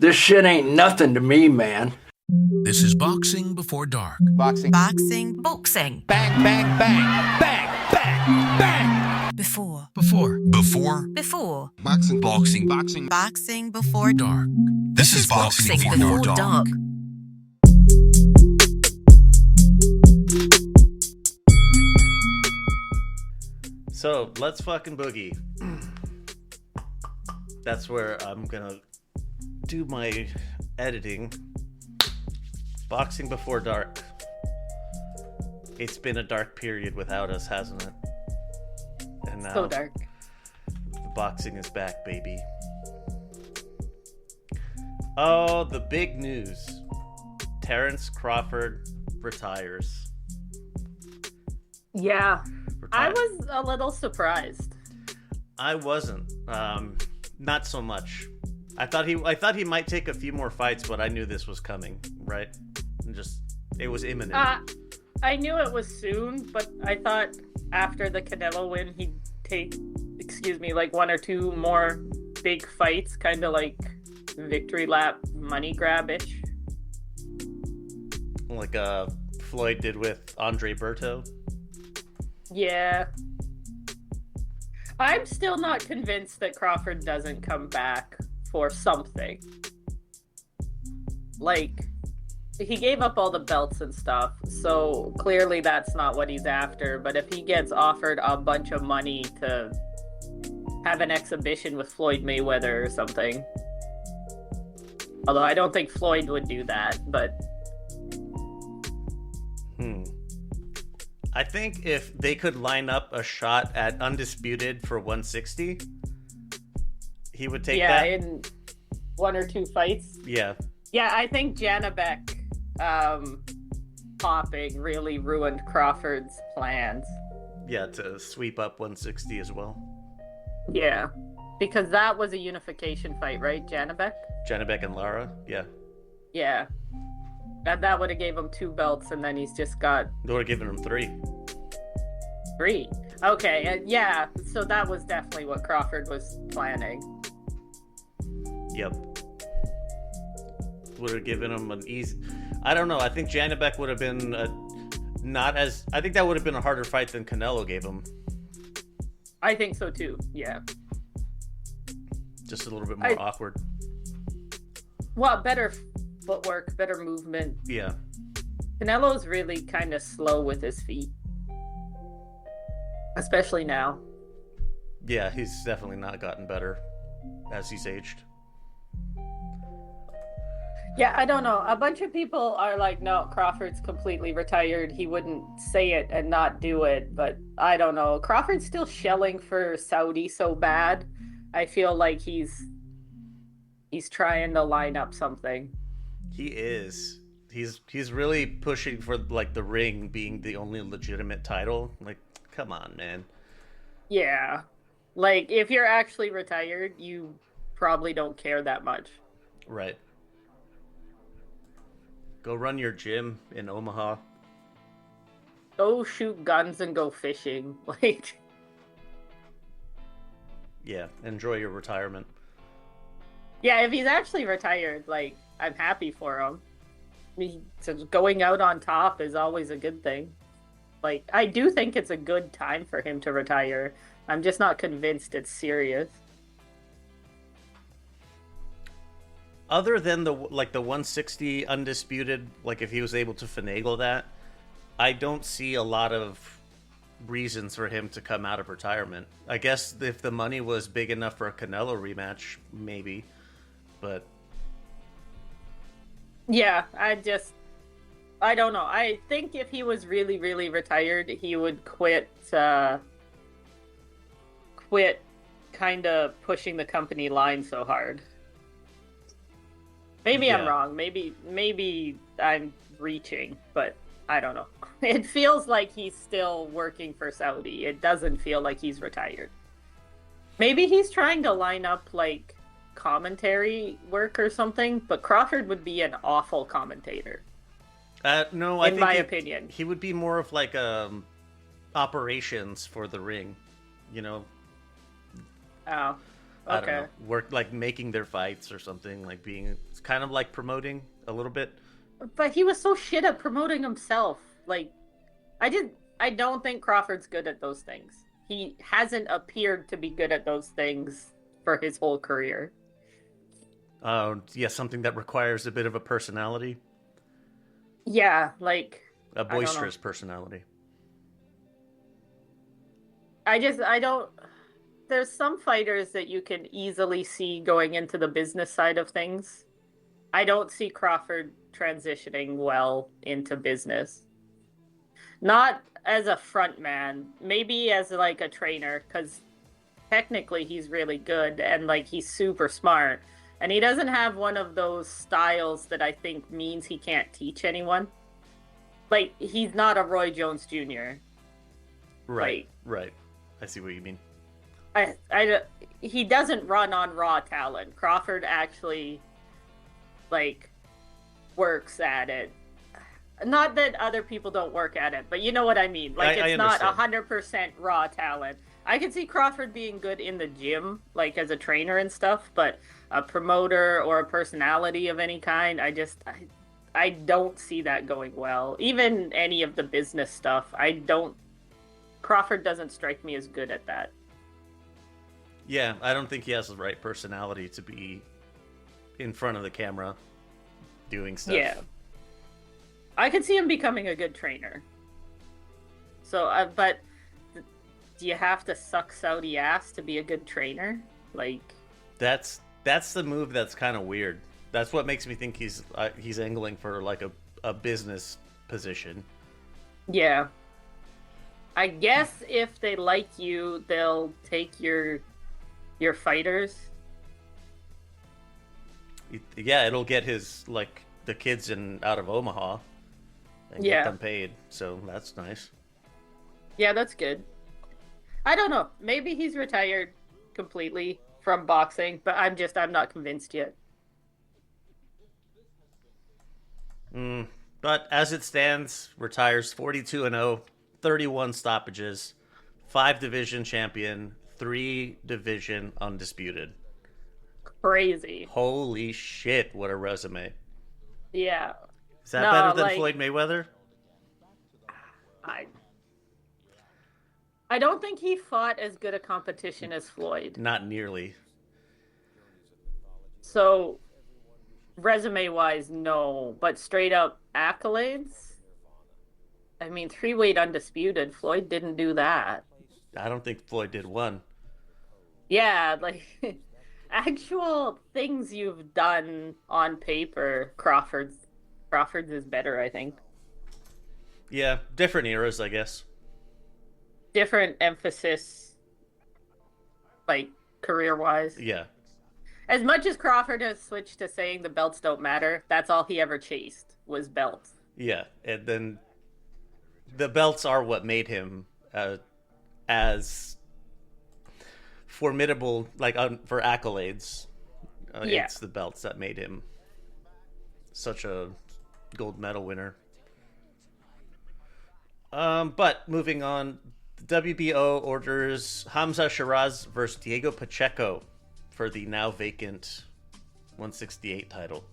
This shit ain't nothing to me, man. This is Boxing Before Dark. Boxing. Boxing. Bang, bang, bang. Bang, bang, bang. Before. Boxing. Boxing Before Dark. This is Boxing Before Dark. So, let's fucking boogie. That's where I'm gonna do my editing. Boxing Before Dark. It's been a dark period without us, hasn't it? And now So dark. the boxing is back, baby. Oh, the big news. Terrence Crawford retires. Yeah. I was a little surprised. I wasn't. Not so much. I thought he might take a few more fights, but I knew this was coming, right? And it was imminent. I knew it was soon, but I thought after the Canelo win, he'd take, like one or two more big fights, kind of like victory lap money grab-ish. Like Floyd did with Andre Berto. Yeah. I'm still not convinced that Crawford doesn't come back for something. Like, he gave up all the belts and stuff, so clearly that's not what he's after. But if he gets offered a bunch of money to have an exhibition with Floyd Mayweather or something, although I don't think Floyd would do that, but... I think if they could line up a shot at Undisputed for 160, he would take that. Yeah, in one or two fights. Yeah. Yeah, I think Janabek popping really ruined Crawford's plans. Yeah, to sweep up 160 as well. Yeah, because that was a unification fight, right, Janabek? Janabek and Lara, yeah. Yeah. And that would have gave him 2 belts, and then he's just got... They would have given him 3. 3? Okay, yeah, so that was definitely what Crawford was planning. Yep. Would have given him an easy... I don't know, I think Janabek would have been not as... I think that would have been a harder fight than Canelo gave him. I think so too, yeah. Just a little bit more awkward. Well, better footwork, better movement. Yeah. Canelo's really kind of slow with his feet. Especially now. Yeah, he's definitely not gotten better as he's aged. Yeah, I don't know. A bunch of people are like, no, Crawford's completely retired. He wouldn't say it and not do it. But I don't know. Crawford's still shelling for Saudi so bad. I feel like he's trying to line up something. He is. He's really pushing for like the ring being the only legitimate title. Like, come on, man. Yeah. Like, if you're actually retired, you probably don't care that much. Right. Go run your gym in Omaha. Go shoot guns and go fishing. Like... Yeah, enjoy your retirement. Yeah, if he's actually retired, like, I'm happy for him. I mean, so going out on top is always a good thing. Like, I do think it's a good time for him to retire. I'm just not convinced it's serious. Other than the 160 Undisputed, like if he was able to finagle that, I don't see a lot of reasons for him to come out of retirement. I guess if the money was big enough for a Canelo rematch, maybe. But yeah, I don't know. I think if he was really, really retired, he would quit kind of pushing the company line so hard. Maybe I'm wrong. Maybe I'm reaching, but I don't know. It feels like he's still working for Saudi. It doesn't feel like he's retired. Maybe he's trying to line up like commentary work or something, but Crawford would be an awful commentator. No, I think my opinion, he would be more of like operations for the ring, you know. Oh. I don't Okay. know, work like making their fights or something, like being it's kind of like promoting a little bit. But he was so shit at promoting himself. Like, I don't think Crawford's good at those things. He hasn't appeared to be good at those things for his whole career. Yeah, something that requires a bit of a personality, Yeah, like a don't know. boisterous personality. I don't. There's some fighters that you can easily see going into the business side of things. I don't see Crawford transitioning well into business. Not as a front man, maybe as like a trainer, because technically he's really good and like he's super smart. And he doesn't have one of those styles that I think means he can't teach anyone. Like, he's not a Roy Jones Jr. Right, right. I see what you mean. He doesn't run on raw talent. Crawford actually, like, works at it. Not that other people don't work at it, but you know what I mean. Like, I it's not understand. 100% raw talent. I can see Crawford being good in the gym, like as a trainer and stuff, but a promoter or a personality of any kind, I don't see that going well. Even any of the business stuff, Crawford doesn't strike me as good at that. Yeah, I don't think he has the right personality to be in front of the camera doing stuff. Yeah. I could see him becoming a good trainer. So, but do you have to suck Saudi ass to be a good trainer? Like, That's the move that's kind of weird. That's what makes me think he's angling for like a business position. yeah. I guess if they like you, they'll take your fighters. Yeah, it'll get his like the kids out of Omaha and Yeah. get them paid. So that's nice. Yeah, that's good. I don't know. Maybe he's retired completely from boxing, but I'm not convinced yet. But as it stands, retires 42-0, 31 stoppages, 5 division champion, 3 division undisputed. Crazy. Holy shit, what a resume. Yeah. Is that No, better than like- Floyd Mayweather? I don't think he fought as good a competition as Floyd. Not nearly. So, resume-wise, no. But straight up accolades? I mean, 3-weight undisputed. Floyd didn't do that. I don't think Floyd did one. Yeah, like, actual things you've done on paper, Crawford's is better, I think. Yeah, different eras, I guess. Different emphasis, like, career-wise. Yeah. As much as Crawford has switched to saying the belts don't matter, that's all he ever chased, was belts. Yeah, and then the belts are what made him as formidable, like for accolades. Yeah. It's the belts that made him such a gold medal winner. But moving on, the WBO orders Hamza Shiraz versus Diego Pacheco for the now vacant 168 title.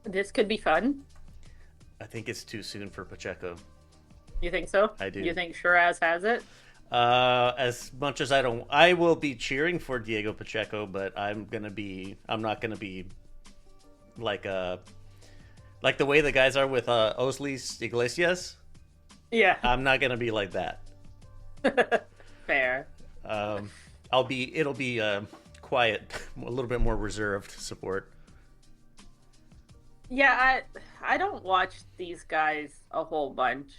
This could be fun. I think it's too soon for Pacheco. You think so? I do. You think Shiraz has it? As much as I will be cheering for Diego Pacheco, but I'm not gonna be like the way the guys are with Oslis Iglesias. Yeah. I'm not gonna be like that. Fair. It'll be quiet, a little bit more reserved support. Yeah, I don't watch these guys a whole bunch.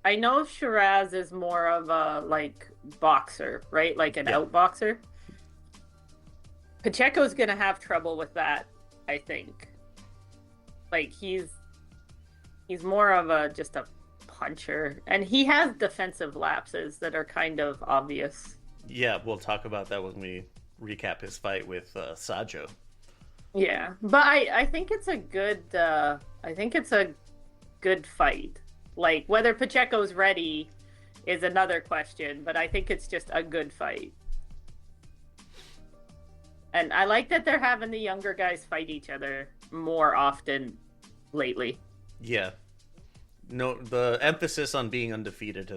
I know Shiraz is more of a, like, boxer, right? Like an outboxer. Pacheco's gonna have trouble with that, I think. Like, he's more of just a puncher. And he has defensive lapses that are kind of obvious. Yeah, we'll talk about that when we recap his fight with Sajo. Yeah, but I think it's a good fight. Like, whether Pacheco's ready is another question, but I think it's just a good fight. And I like that they're having the younger guys fight each other more often lately. Yeah. No, the emphasis on being undefeated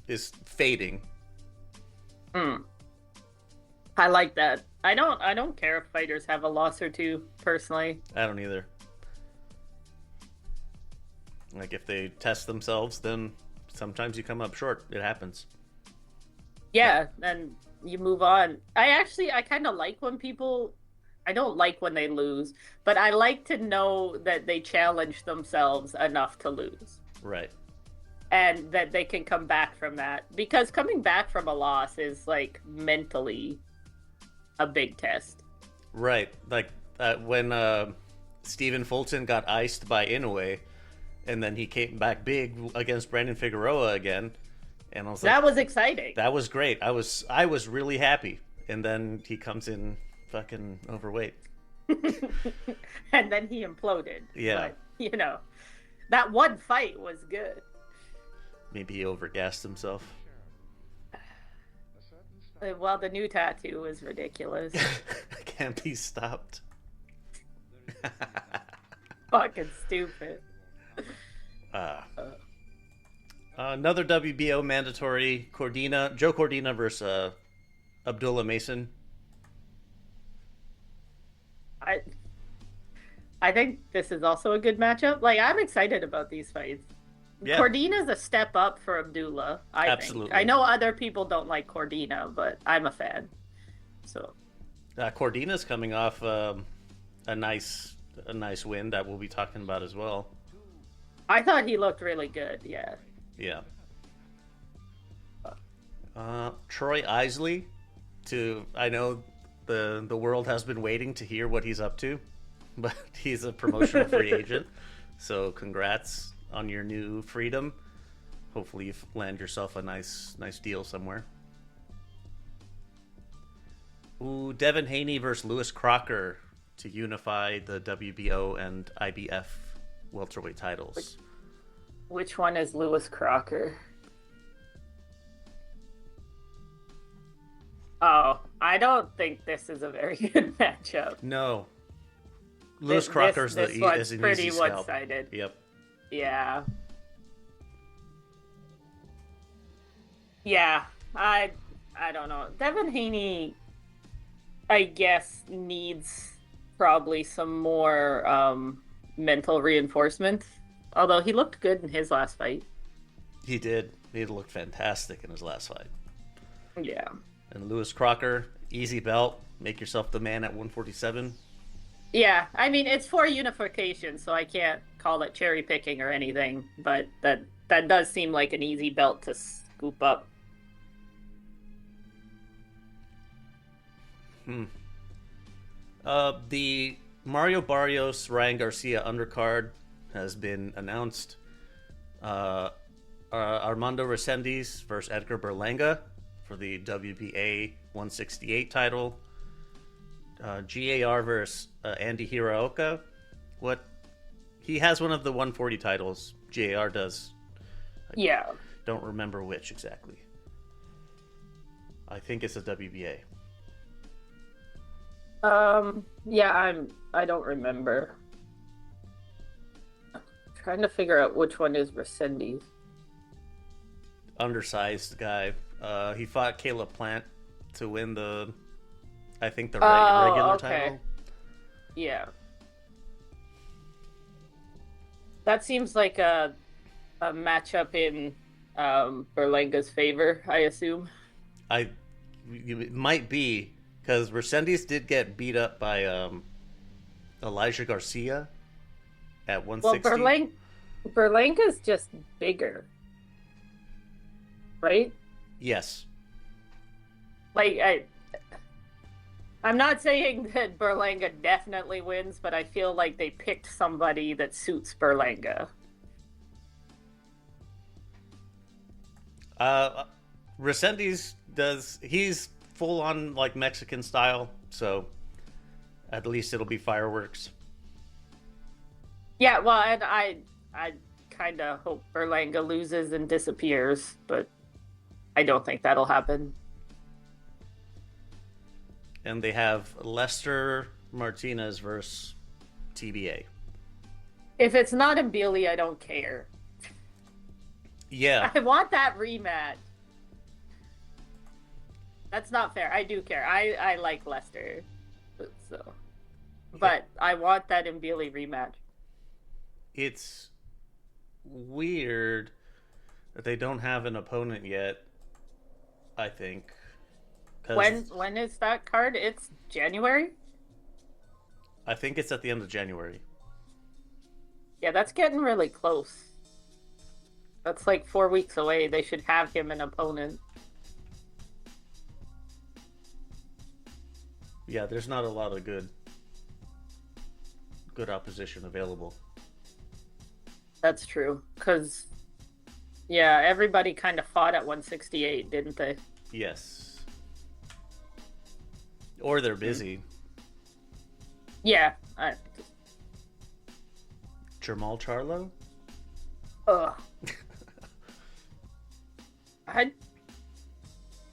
is fading. I like that. I don't care if fighters have a loss or two, personally. I don't either. Like, if they test themselves, then sometimes you come up short. It happens. Yeah, and you move on. I kind of like when people... I don't like when they lose, but I like to know that they challenge themselves enough to lose. Right. And that they can come back from that. Because coming back from a loss is, like, mentally a big test. Right. Like, when Stephen Fulton got iced by Inoue, and then he came back big against Brandon Figueroa again, and I was like, that was exciting. that was great. I was really happy. And then he comes in fucking overweight. And then he imploded. Yeah. But, you know, that one fight was good. Maybe he overgassed himself. Well, the new tattoo was ridiculous. Can't be stopped. Fucking stupid. Another WBO mandatory, Joe Cordina versus Abdullah Mason. I think this is also a good matchup. Like, I'm excited about these fights. Yeah. Cordina's a step up for Abdullah, I Absolutely. think. I know other people don't like Cordina, but I'm a fan. So Cordina's coming off a nice win that we'll be talking about as well. I thought he looked really good, yeah. Yeah. Troy Isley, I know the world has been waiting to hear what he's up to, but he's a promotional free agent. So congrats on your new freedom. Hopefully you land yourself a nice deal somewhere. Ooh, Devin Haney versus Lewis Crocker to unify the WBO and IBF welterweight titles. Which one is Lewis Crocker? Oh, I don't think this is a very good matchup. No. Lewis Crocker's this is one's an pretty easy scalp. one-sided. Yep. Yeah. Yeah, I don't know. Devin Haney, I guess, needs probably some more mental reinforcement. Although he looked good in his last fight. He did. He looked fantastic in his last fight. Yeah. And Lewis Crocker, easy belt. Make yourself the man at 147. Yeah, I mean, it's for unification, so I can't call it cherry picking or anything, but that does seem like an easy belt to scoop up. The Mario Barrios Ryan Garcia undercard has been announced. Armando Resendiz versus Edgar Berlanga for the WBA 168 title. GAR versus Andy Hiraoka. He has one of the 140 titles. GAR does. Yeah. Don't remember which exactly. I think it's a WBA. Yeah, I don't remember. I'm trying to figure out which one is Resendiz. Undersized guy. He fought Caleb Plant to win the regular title. Yeah. That seems like a matchup in Berlanga's favor, I assume. It might be, because Resendiz did get beat up by Elijah Garcia at 160. Well, Berlanga's just bigger, right? Yes. Like, I'm not saying that Berlanga definitely wins, but I feel like they picked somebody that suits Berlanga. Resendiz he's full on like Mexican style, so at least it'll be fireworks. Yeah, well, and I kind of hope Berlanga loses and disappears, but I don't think that'll happen. And they have Lester Martinez versus TBA. If it's not Mbili, I don't care. Yeah. I want that rematch. That's not fair. I do care. I like Lester. So, but I want that Mbili rematch. It's weird that they don't have an opponent yet, I think. When is that card? It's January? I think it's at the end of January. Yeah, that's getting really close. That's like 4 weeks away. They should have him an opponent. Yeah, there's not a lot of good opposition available. That's true. Because, yeah, everybody kind of fought at 168, didn't they? Yes. Or they're busy. Yeah. Jamal Charlo? Ugh.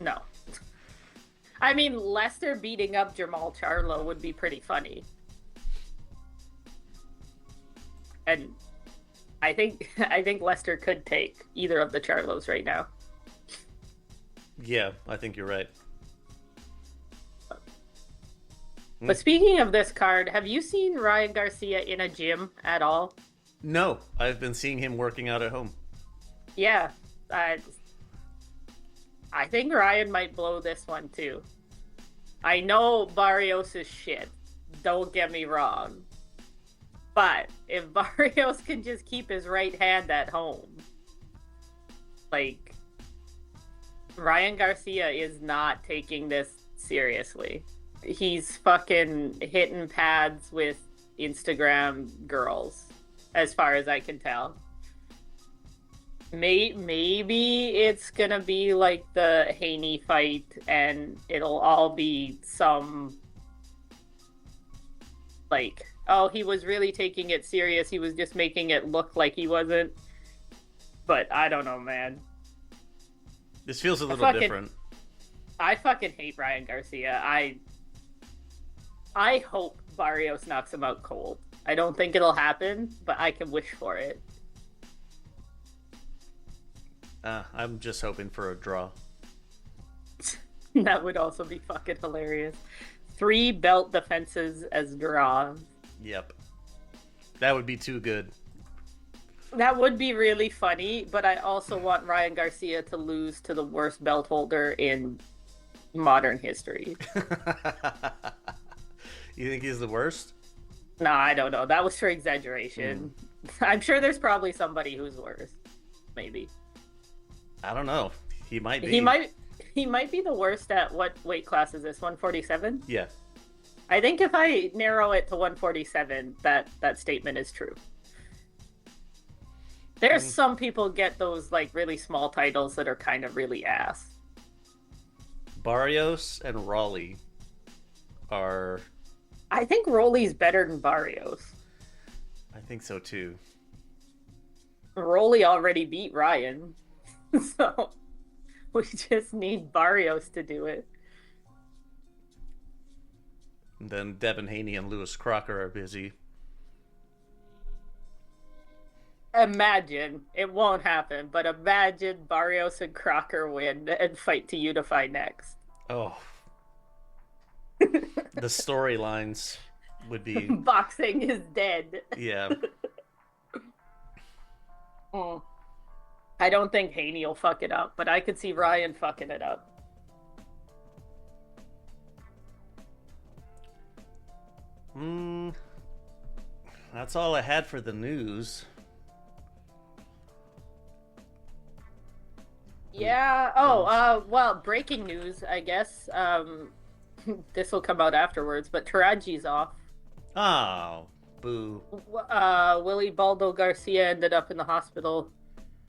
No. I mean, Lester beating up Jamal Charlo would be pretty funny. And I think Lester could take either of the Charlos right now. Yeah, I think you're right. But speaking of this card, have you seen Ryan Garcia in a gym at all? No, I've been seeing him working out at home. Yeah. I think Ryan might blow this one too. I know Barrios is shit. Don't get me wrong. But if Barrios can just keep his right hand at home, like, Ryan Garcia is not taking this seriously. He's fucking hitting pads with Instagram girls, as far as I can tell. Maybe it's gonna be like the Haney fight, and it'll all be some, like, oh, he was really taking it serious, he was just making it look like he wasn't. But I don't know, man. This feels a little different. I fucking hate Ryan Garcia. I hope Barrios knocks him out cold. I don't think it'll happen, but I can wish for it. I'm just hoping for a draw. That would also be fucking hilarious. 3 belt defenses as draws. Yep. That would be too good. That would be really funny, but I also want Ryan Garcia to lose to the worst belt holder in modern history. You think he's the worst? No, I don't know. That was for exaggeration. I'm sure there's probably somebody who's worse. Maybe. I don't know. He might be. He might be the worst at what weight class is this? 147? Yeah. I think if I narrow it to 147, that statement is true. There's some people get those like really small titles that are kind of really ass. Barrios and Raleigh are... I think Rolly's better than Barrios. I think so too. Rolly already beat Ryan. So we just need Barrios to do it. And then Devin Haney and Lewis Crocker are busy. Imagine. It won't happen, but imagine Barrios and Crocker win and fight to unify next. Oh. The storylines would be... Boxing is dead. Yeah. I don't think Haney will fuck it up, but I could see Ryan fucking it up. That's all I had for the news. Yeah. Well, breaking news, I guess. This will come out afterwards, but Taraji's off. Oh, boo. Willie Baldo Garcia ended up in the hospital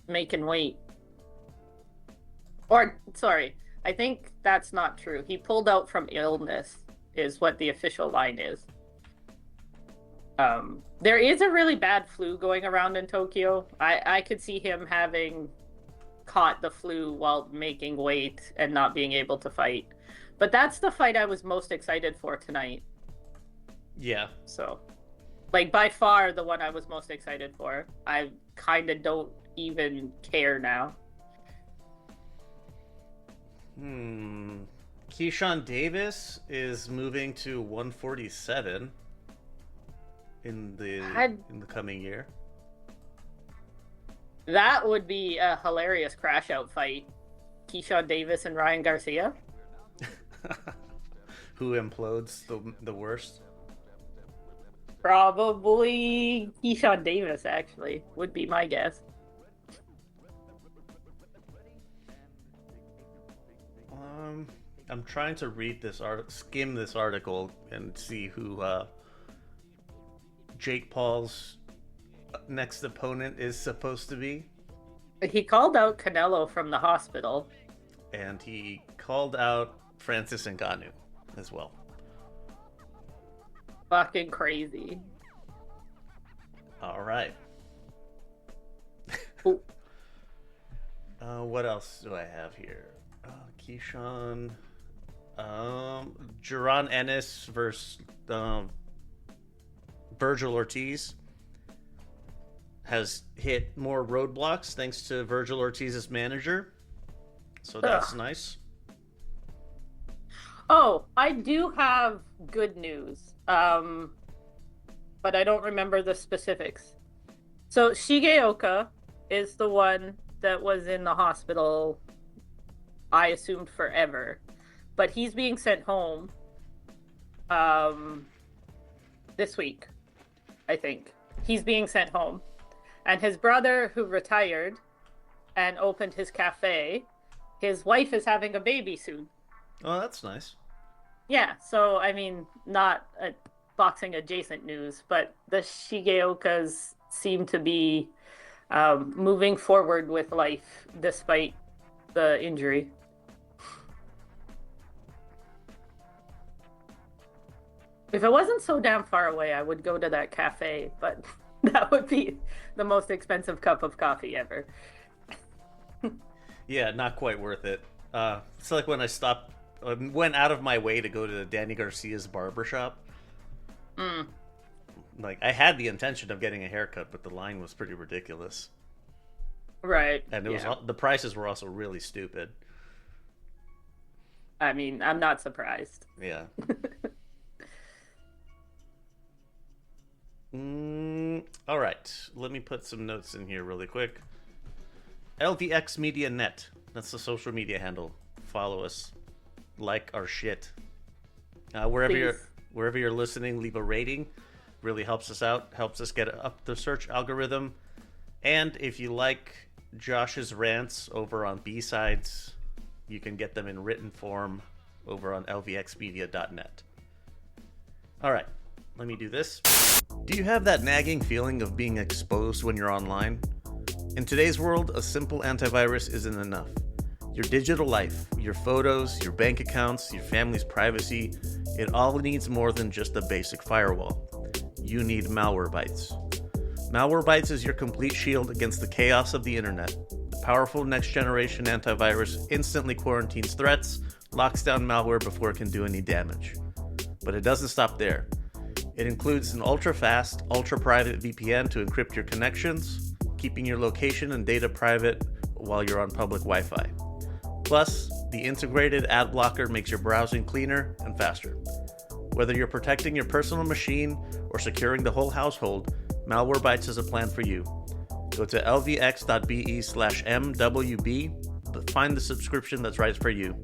making weight. Or, sorry, I think that's not true. He pulled out from illness, is what the official line is. There is a really bad flu going around in Tokyo. I could see him having caught the flu while making weight and not being able to fight. But that's the fight I was most excited for tonight. Yeah. So, like, by far the one I was most excited for. I kind of don't even care now. Keyshawn Davis is moving to 147 in the coming year. That would be a hilarious crash out fight. Keyshawn Davis and Ryan Garcia. Who implodes the worst? Probably Keyshawn Davis, actually, would be my guess. I'm trying to read this skim this article and see who Jake Paul's next opponent is supposed to be. He called out Canelo from the hospital. And he called out Francis Ngannou as well. Fucking crazy. All right. What else do I have here? Keyshawn. Jaron Ennis versus Virgil Ortiz has hit more roadblocks thanks to Virgil Ortiz's manager. So that's nice. Oh, I do have good news. But I don't remember the specifics. So Shigeoka is the one that was in the hospital, I assumed forever. But he's being sent home this week, I think. He's being sent home. And his brother, who retired and opened his cafe, his wife is having a baby soon. Oh, that's nice. Yeah, so, I mean, not a boxing adjacent news, but the Shigeokas seem to be moving forward with life despite the injury. If it wasn't so damn far away, I would go to that cafe, but that would be the most expensive cup of coffee ever. Yeah, not quite worth it. It's like when I went out of my way to go to Danny Garcia's barbershop. Like, I had the intention of getting a haircut, but the line was pretty ridiculous. Right. And it was the prices were also really stupid. I mean, I'm not surprised. Yeah. All right. Let me put some notes in here really quick. LVX Media Net. That's the social media handle. Follow us. Like our shit. Wherever you're listening, leave a rating. Really helps us out. Helps us get up the search algorithm. And if you like Josh's rants over on B-Sides, you can get them in written form over on lvxmedia.net. All right. Let me do this. Do you have that nagging feeling of being exposed when you're online? In today's world, a simple antivirus isn't enough. Your digital life, your photos, your bank accounts, your family's privacy, it all needs more than just a basic firewall. You need Malwarebytes. Malwarebytes is your complete shield against the chaos of the internet. The powerful next-generation antivirus instantly quarantines threats, locks down malware before it can do any damage. But it doesn't stop there. It includes an ultra-fast, ultra-private VPN to encrypt your connections, keeping your location and data private while you're on public Wi-Fi. Plus, the integrated ad blocker makes your browsing cleaner and faster. Whether you're protecting your personal machine or securing the whole household, Malwarebytes is a plan for you. Go to lvx.be/mwb, find the subscription that's right for you.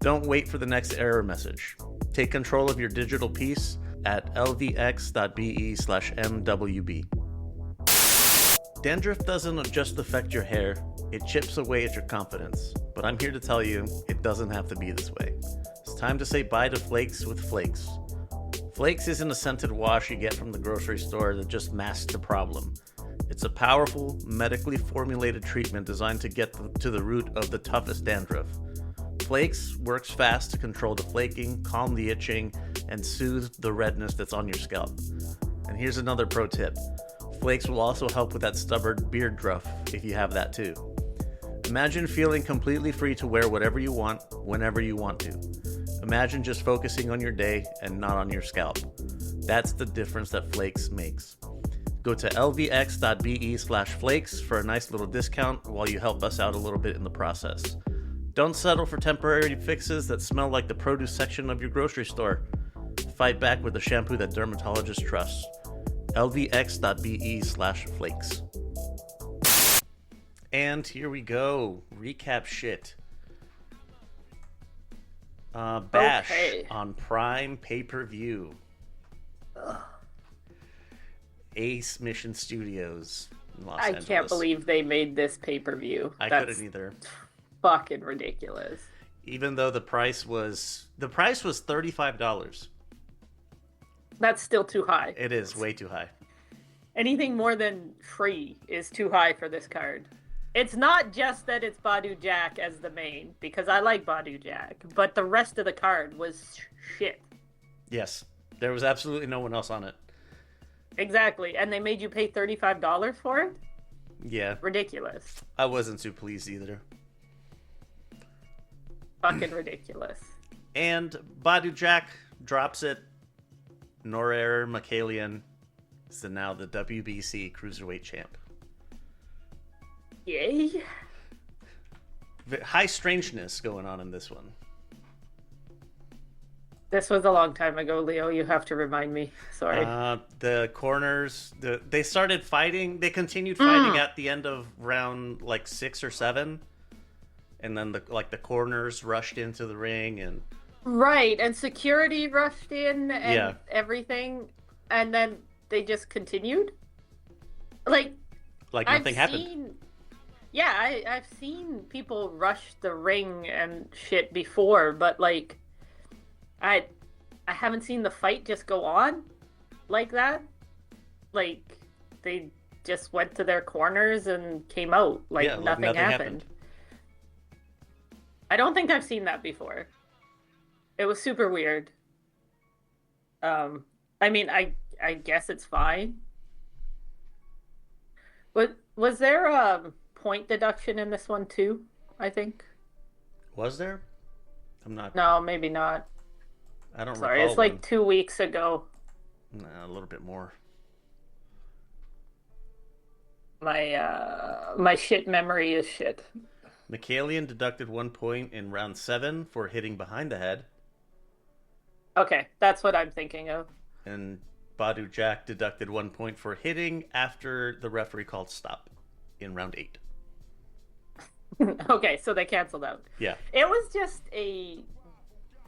Don't wait for the next error message. Take control of your digital peace at lvx.be/mwb. Dandruff doesn't just affect your hair, it chips away at your confidence. But I'm here to tell you, it doesn't have to be this way. It's time to say bye to Flakes with Flakes. Flakes isn't a scented wash you get from the grocery store that just masks the problem. It's a powerful, medically formulated treatment designed to get to the root of the toughest dandruff. Flakes works fast to control the flaking, calm the itching, and soothe the redness that's on your scalp. And here's another pro tip. Flakes will also help with that stubborn beard druff if you have that too. Imagine feeling completely free to wear whatever you want, whenever you want to. Imagine just focusing on your day and not on your scalp. That's the difference that Flakes makes. Go to lvx.be/flakes for a nice little discount while you help us out a little bit in the process. Don't settle for temporary fixes that smell like the produce section of your grocery store. Fight back with a shampoo that dermatologists trust. lvx.be/flakes. And here we go. Recap shit. Bash on Prime pay-per-view. Ace Mission Studios in Los Angeles. I can't believe they made this pay-per-view. I couldn't either. Fucking ridiculous. Even though the price was $35. That's still too high. It is way too high. Anything more than free is too high for this card. It's not just that it's Badou Jack as the main, because I like Badou Jack, but the rest of the card was shit. Yes. There was absolutely no one else on it. Exactly. And they made you pay $35 for it? Yeah. Ridiculous. I wasn't too pleased either. Fucking ridiculous. And Badou Jack drops it. Donaire Michaelian is now the WBC Cruiserweight champ. Yay. High strangeness going on in this one. This was a long time ago, Leo. You have to remind me. Sorry. The corners, they started fighting. They continued fighting at the end of round 6 or 7, and then the corners rushed into the ring and. Right, and security rushed in and everything, and then they just continued. Like nothing happened. I've seen people rush the ring and shit before, but I haven't seen the fight just go on like that. Like, they just went to their corners and came out nothing happened. I don't think I've seen that before. It was super weird. I mean, I guess it's fine. Was there a point deduction in this one too? I think. Was there? I'm not. No, maybe not. I don't. Sorry, recall it's 2 weeks ago. Nah, a little bit more. My shit memory is shit. Michaelian deducted 1 point in round 7 for hitting behind the head. Okay, that's what I'm thinking of. And Badou Jack deducted 1 point for hitting after the referee called stop in round 8. Okay, so they canceled out. Yeah. It was just a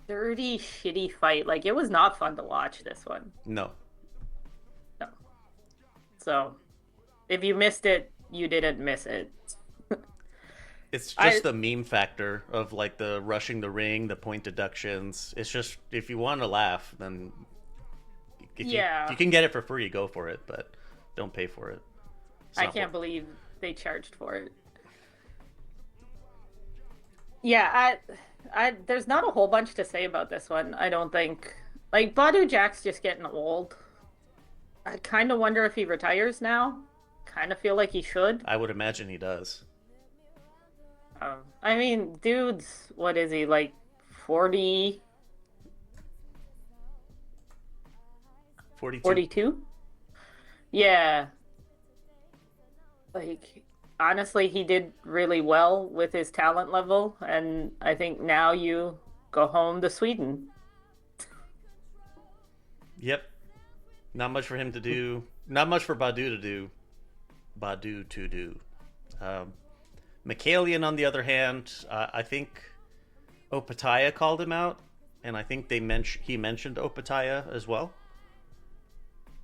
dirty, shitty fight. It was not fun to watch, this one. No. So, if you missed it, you didn't miss it. It's just the meme factor of the rushing the ring, the point deductions. It's just, if you want to laugh, then if you can get it for free, go for it, but don't pay for it. I can't believe they charged for it. Yeah, there's not a whole bunch to say about this one, I don't think. Badou Jack's just getting old. I kind of wonder if he retires now. Kind of feel like he should. I would imagine he does. I mean, dude's, what is he, 40? 42. 42? Yeah. Honestly, he did really well with his talent level, and I think now you go home to Sweden. Yep. Not much for him to do. Not much for Badou to do. Michaelian, on the other hand, I think Opataya called him out, and I think he mentioned Opataya as well.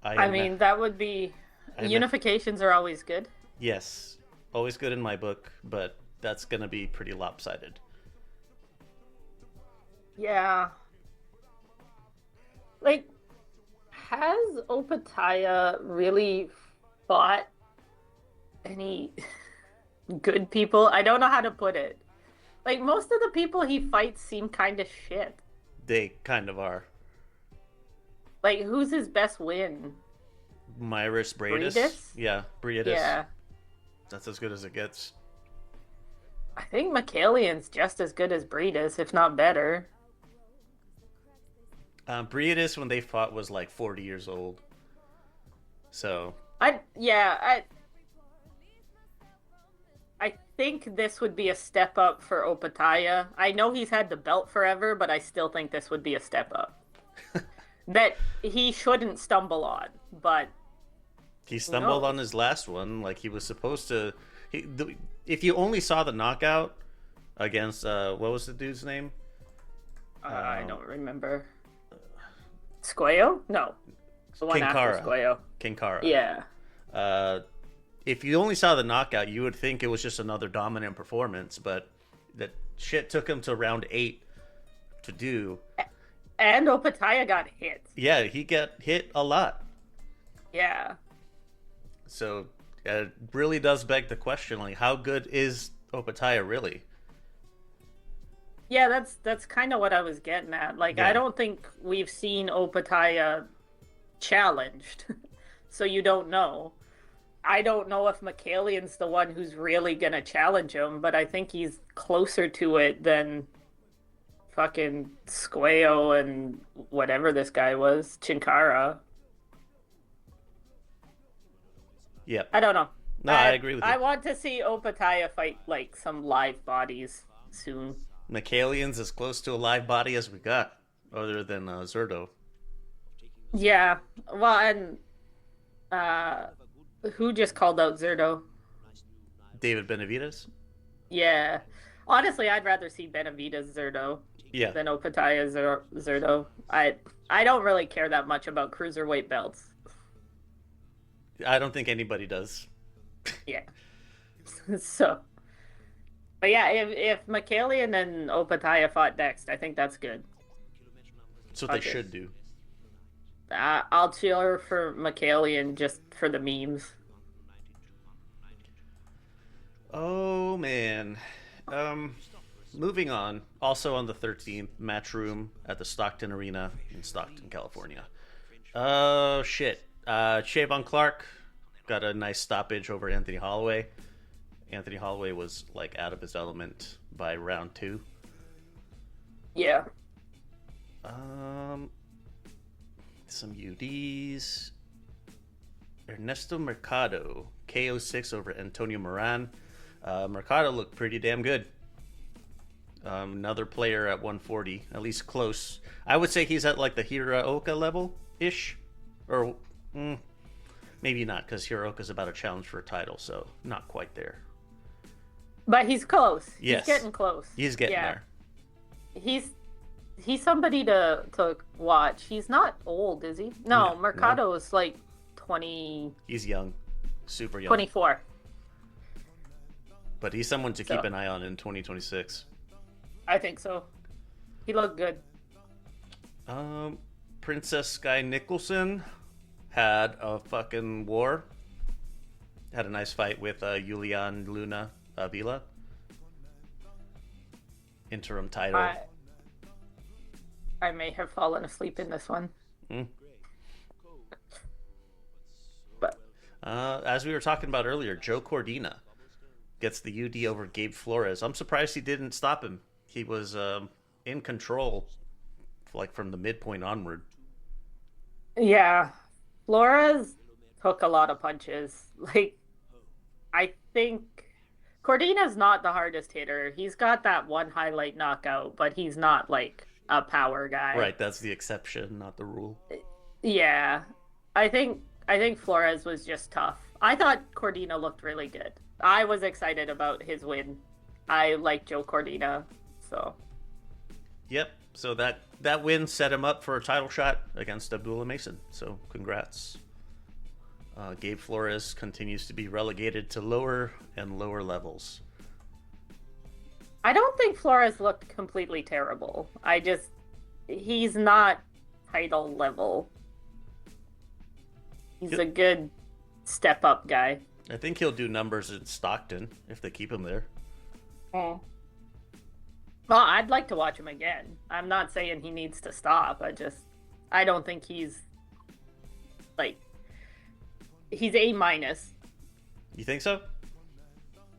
I mean, that would be... Unifications are always good. Yes. Always good in my book, but that's going to be pretty lopsided. Yeah. Has Opataya really fought any good people? I don't know how to put it. Most of the people he fights seem kind of shit. They kind of are. Who's his best win? Myris Bradis? Yeah, Bradis. Yeah. That's as good as it gets. I think Michaelian's just as good as Bradis, if not better. Briadis, when they fought, was like 40 years old. So I think this would be a step up for Opataya. I know he's had the belt forever, but I still think this would be a step up. That he shouldn't stumble on, but he stumbled on his last one. Like he was supposed to. If you only saw the knockout against what was the dude's name? I don't remember. Squayo? No, the one after Squayo. King Kara. Yeah. If you only saw the knockout, you would think it was just another dominant performance, but that shit took him to round 8 to do. And Opataya got hit. Yeah, he got hit a lot. Yeah. So it really does beg the question, like, how good is Opataya really? Yeah, that's kind of what I was getting at. Like, Yeah. I don't think we've seen Opataya challenged, so you don't know. I don't know if McCallian's the one who's really going to challenge him, but I think he's closer to it than fucking Squayo and whatever this guy was, Chinkara. Yep. I don't know. No, I agree with you. I want to see Opataya fight like some live bodies soon. McCallian's as close to a live body as we got, other than Zerto. Yeah. Well, and who just called out Zerto? David Benavidez? Yeah. Honestly, I'd rather see Benavidez Zerto than Opataya Zerto. I don't really care that much about cruiserweight belts. I don't think anybody does. Yeah. So, but yeah, if McCallian and Opataya fought next, I think that's good. That's what they should do. I'll cheer for McCallian just for the memes. Oh man. Moving on. Also on the 13th, Matchroom at the Stockton Arena in Stockton, California. Oh shit. Shavon Clark got a nice stoppage over Anthony Holloway. Anthony Holloway was like out of his element by round 2. Yeah. Some UDs. Ernesto Mercado, KO6 over Antonio Moran. Mercado looked pretty damn good. Another player at 140, at least close. I would say he's at like the Hiraoka level-ish. Or maybe not, because Hiraoka's about a challenge for a title, so not quite there. But he's close. Yes. He's getting close. He's getting there. He's somebody to watch. He's not old, is he? No, Mercado is like 20. He's young. Super young. 24. But he's someone to keep an eye on in 2026. I think so. He looked good. Princess Sky Nicholson had a fucking war. Had a nice fight with Julian Luna Avila. Interim title. I may have fallen asleep in this one. But as we were talking about earlier, Joe Cordina gets the UD over Gabe Flores. I'm surprised he didn't stop him. He was in control, like from the midpoint onward. Yeah, Flores took a lot of punches. Like, I think Cordina's not the hardest hitter. He's got that one highlight knockout, but he's not like a power guy. Right, that's the exception, not the rule. Yeah, I think Flores was just tough. I thought Cordina looked really good. I was excited about his win. I like Joe Cordina, so. Yep. So that win set him up for a title shot against Abdullah Mason. So congrats. Gabe Flores continues to be relegated to lower and lower levels. I don't think Flores looked completely terrible. He's not title level. He's a good step up guy. I think he'll do numbers in Stockton if they keep him there. Well, I'd like to watch him again. I'm not saying he needs to stop. I don't think he's A minus. You think so?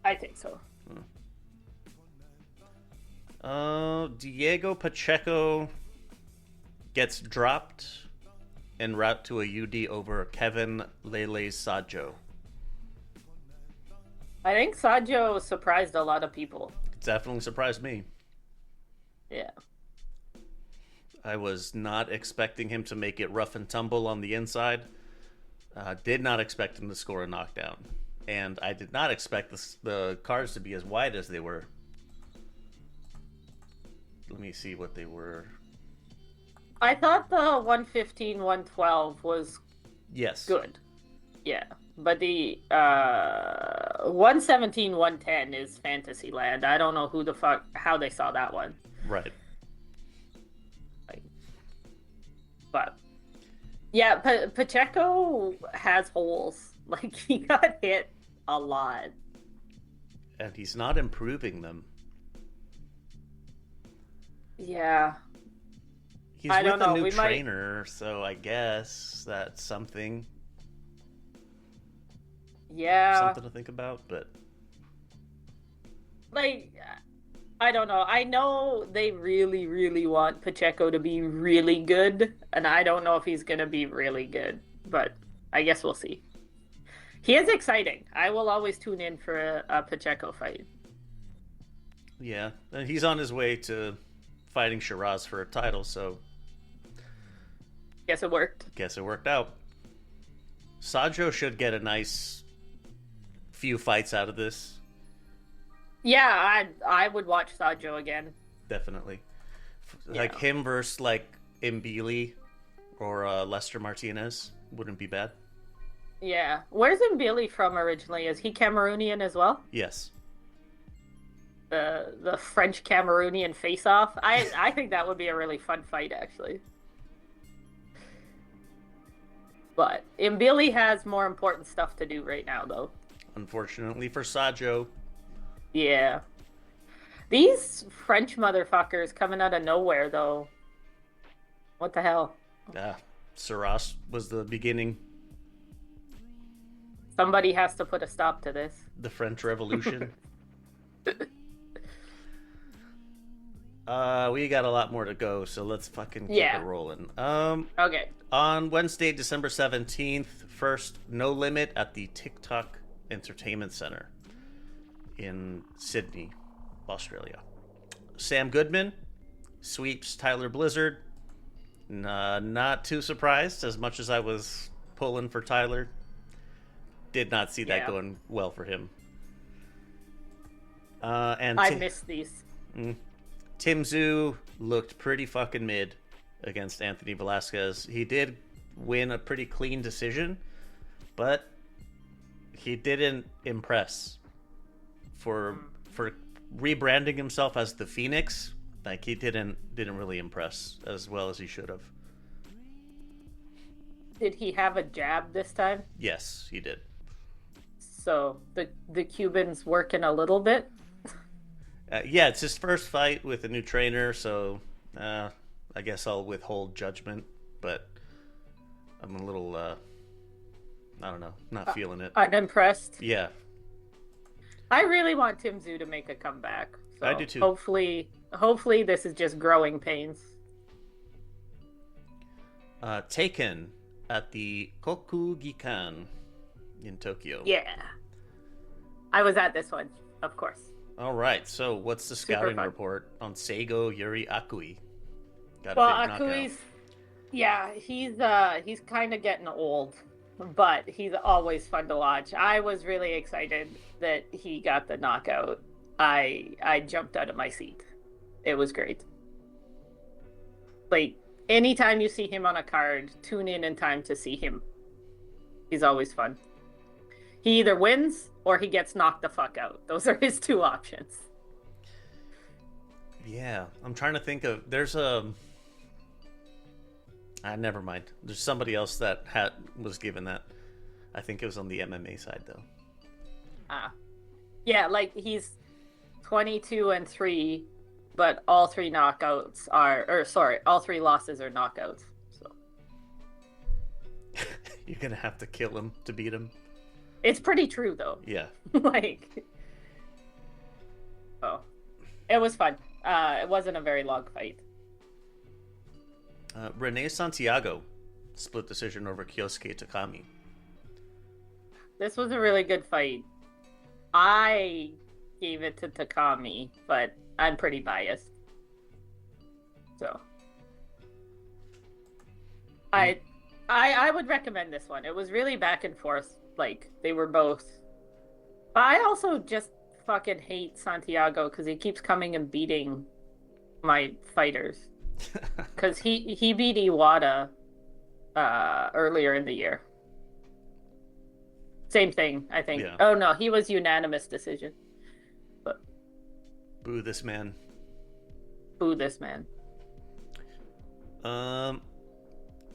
I think so. Diego Pacheco gets dropped en route to a UD over Kevin Lele's Sajo. I think Sajo surprised a lot of people. It definitely surprised me. Yeah. I was not expecting him to make it rough and tumble on the inside. Did not expect him to score a knockdown. And I did not expect the cards to be as wide as they were. Let me see what they were. I thought the 115, 112 was Yes. good. Yeah. But the 117, 110 is Fantasyland. I don't know how they saw that one. Right. But yeah, Pacheco has holes. Like, he got hit a lot. And he's not improving them. Yeah. He's I with don't a know. new We might- trainer, so I guess that's something Yeah. to think about, but Like, I don't know. I know they really, really want Pacheco to be really good, and I don't know if he's going to be really good, but I guess we'll see. He is exciting. I will always tune in for a Pacheco fight. yeah. And he's on his way to fighting Shiraz for a title, so Guess it worked. guess it worked out. Sajo should get a nice few fights out of this. Yeah, I would watch Sajo again. Definitely. Yeah. Like him versus like Mbili or Lester Martinez wouldn't be bad. Yeah. Where's Mbili from originally? Is he Cameroonian as well? Yes. The French Cameroonian face-off. I think that would be a really fun fight, actually. But Mbili has more important stuff to do right now, though. Unfortunately for Sajo. Yeah. These French motherfuckers coming out of nowhere, though. What the hell? Saras was the beginning. Somebody has to put a stop to this. The French Revolution. We got a lot more to go, so let's fucking keep Yeah. it rolling. Okay. On Wednesday, December 17th, first No Limit at the TikTok Entertainment Center in Sydney, Australia. Sam Goodman sweeps Tyler Blizzard. Not too surprised, as much as I was pulling for Tyler. Did not see that Yeah. going well for him. And I missed these. Tszyu looked pretty fucking mid against Anthony Velasquez. He did win a pretty clean decision, but he didn't impress. For rebranding himself as the Phoenix, like he didn't really impress as well as he should have. Did he have a jab this time? Yes, he did. So the Cuban's working a little bit. Yeah, it's his first fight with a new trainer, so I guess I'll withhold judgment, but I'm a little, I don't know, not feeling it. Unimpressed. Yeah, I really want Tszyu to make a comeback. So I do too. Hopefully this is just growing pains. Taken at the Kokugikan in Tokyo. Yeah. I was at this one, of course. All right, so what's the Super scouting fun. report on Seigo Yuri Akui? Got a Well, big knockout. Akui's, yeah, he's kind of getting old, but he's always fun to watch. I was really excited that he got the knockout. I jumped out of my seat. It was great. Like, anytime you see him on a card, tune in time to see him. He's always fun. He either wins or he gets knocked the fuck out. Those are his two options. Yeah, I'm trying to think of. There's never mind. There's somebody else that was given that. I think it was on the MMA side though. Yeah, like he's 22-3, but all three knockouts all three losses are knockouts. So You're gonna have to kill him to beat him. it's pretty true though. Yeah. Like, oh, it was fun. It wasn't a very long fight. Renee Santiago, split decision over Kyosuke Takami. This was a really good fight. I gave it to Takami, but I'm pretty biased. So I would recommend this one. It was really back and forth. Like, they were both. But I also just fucking hate Santiago because he keeps coming and beating my fighters. Because he beat Iwata earlier in the year. Same thing, I think. Yeah. Oh no, he was unanimous decision. But Boo this man. boo this man.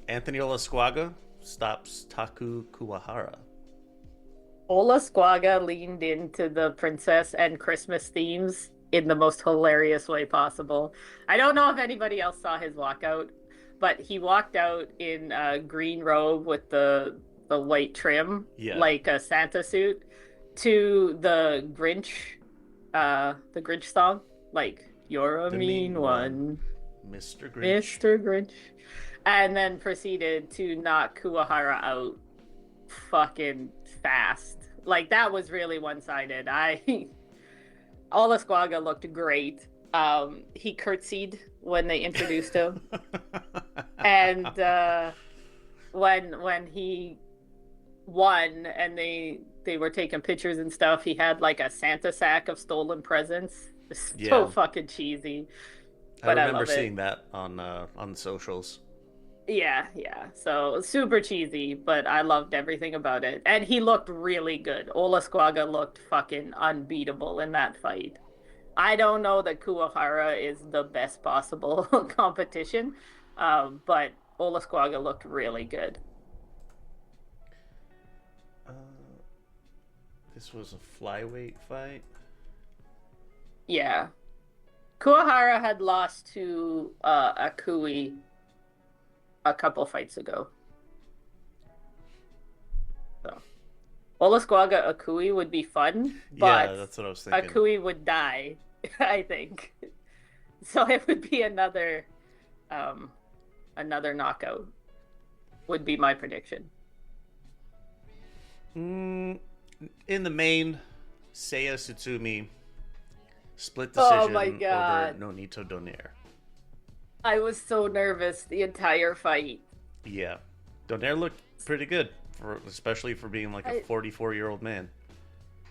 Anthony Olasquaga stops Taku Kuwahara. Olasquaga leaned into the princess and Christmas themes in the most hilarious way possible. I don't know if anybody else saw his walkout, but he walked out in a green robe with the white trim, like a Santa suit, to the Grinch song, like, "You're a mean one, Mr. Grinch. Mr. Grinch," and then proceeded to knock Kuwahara out fucking fast. Like, that was really one-sided. Olasquaga looked great. He curtsied when they introduced him. And when he won and they were taking pictures and stuff, he had like a Santa sack of stolen presents. So fucking cheesy. But I remember seeing that on socials. Yeah. So super cheesy, but I loved everything about it. And he looked really good. Olasquaga looked fucking unbeatable in that fight. I don't know that Kuwahara is the best possible competition, but Olasquaga looked really good. This was a flyweight fight? Yeah. Kuwahara had lost to Akui a couple fights ago. So Olasquaga Akui would be fun, but yeah, that's what I was thinking. Akui would die, I think. So it would be another knockout, would be my prediction. In the main, Seiya Tsutsumi split decision over Nonito Donaire. I was so nervous the entire fight. Yeah. Donaire looked pretty good, especially for being like a 44-year-old man.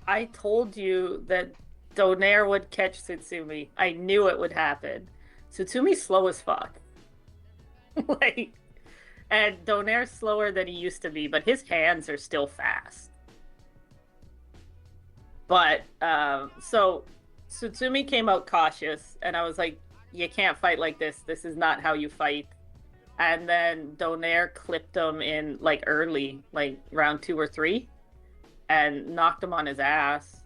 I told you that Donaire would catch Tsutsumi. I knew it would happen. Tsutsumi's slow as fuck. And Donaire's slower than he used to be, but his hands are still fast. But, so Tsutsumi came out cautious, and I was like, you can't fight like this. This is not how you fight. And then Donaire clipped him in, early, round 2 or 3, and knocked him on his ass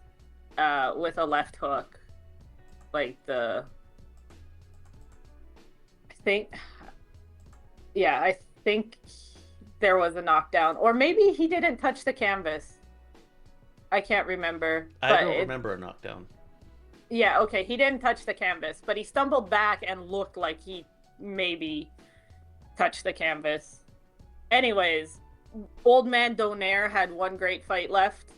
with a left hook. I think there was a knockdown. Or maybe he didn't touch the canvas. I can't remember. I don't remember a knockdown. Yeah, okay, he didn't touch the canvas, but he stumbled back and looked like he maybe touched the canvas. Anyways, old man Donaire had one great fight left.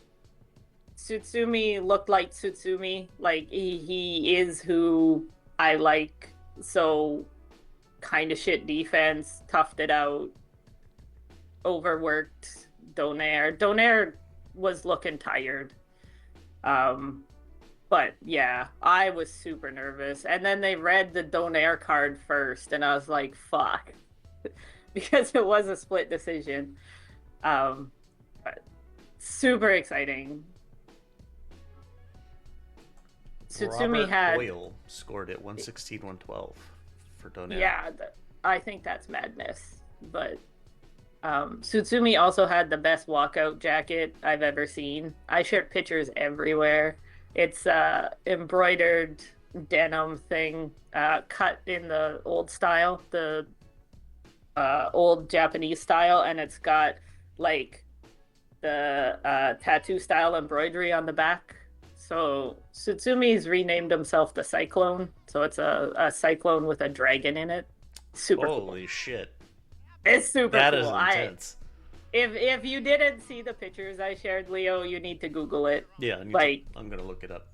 Tsutsumi looked like Tsutsumi. He is who I like. So, kind of shit defense, toughed it out, overworked Donaire. Donaire was looking tired. But yeah, I was super nervous. And then they read the Donaire card first, and I was like, fuck. Because it was a split decision. But super exciting. Tsutsumi had... Oil scored at 116-112 for Donaire. Yeah, I think that's madness. But Tsutsumi also had the best walkout jacket I've ever seen. I shared pictures everywhere. It's embroidered denim thing, cut in the old style, the old Japanese style, and it's got the tattoo style embroidery on the back. So Tsutsumi's renamed himself the Cyclone, so it's a cyclone with a dragon in it. Super cool. Holy shit. It's super That cool. is intense. If you didn't see the pictures I shared, Leo, you need to Google it. Yeah, I'm gonna look it up.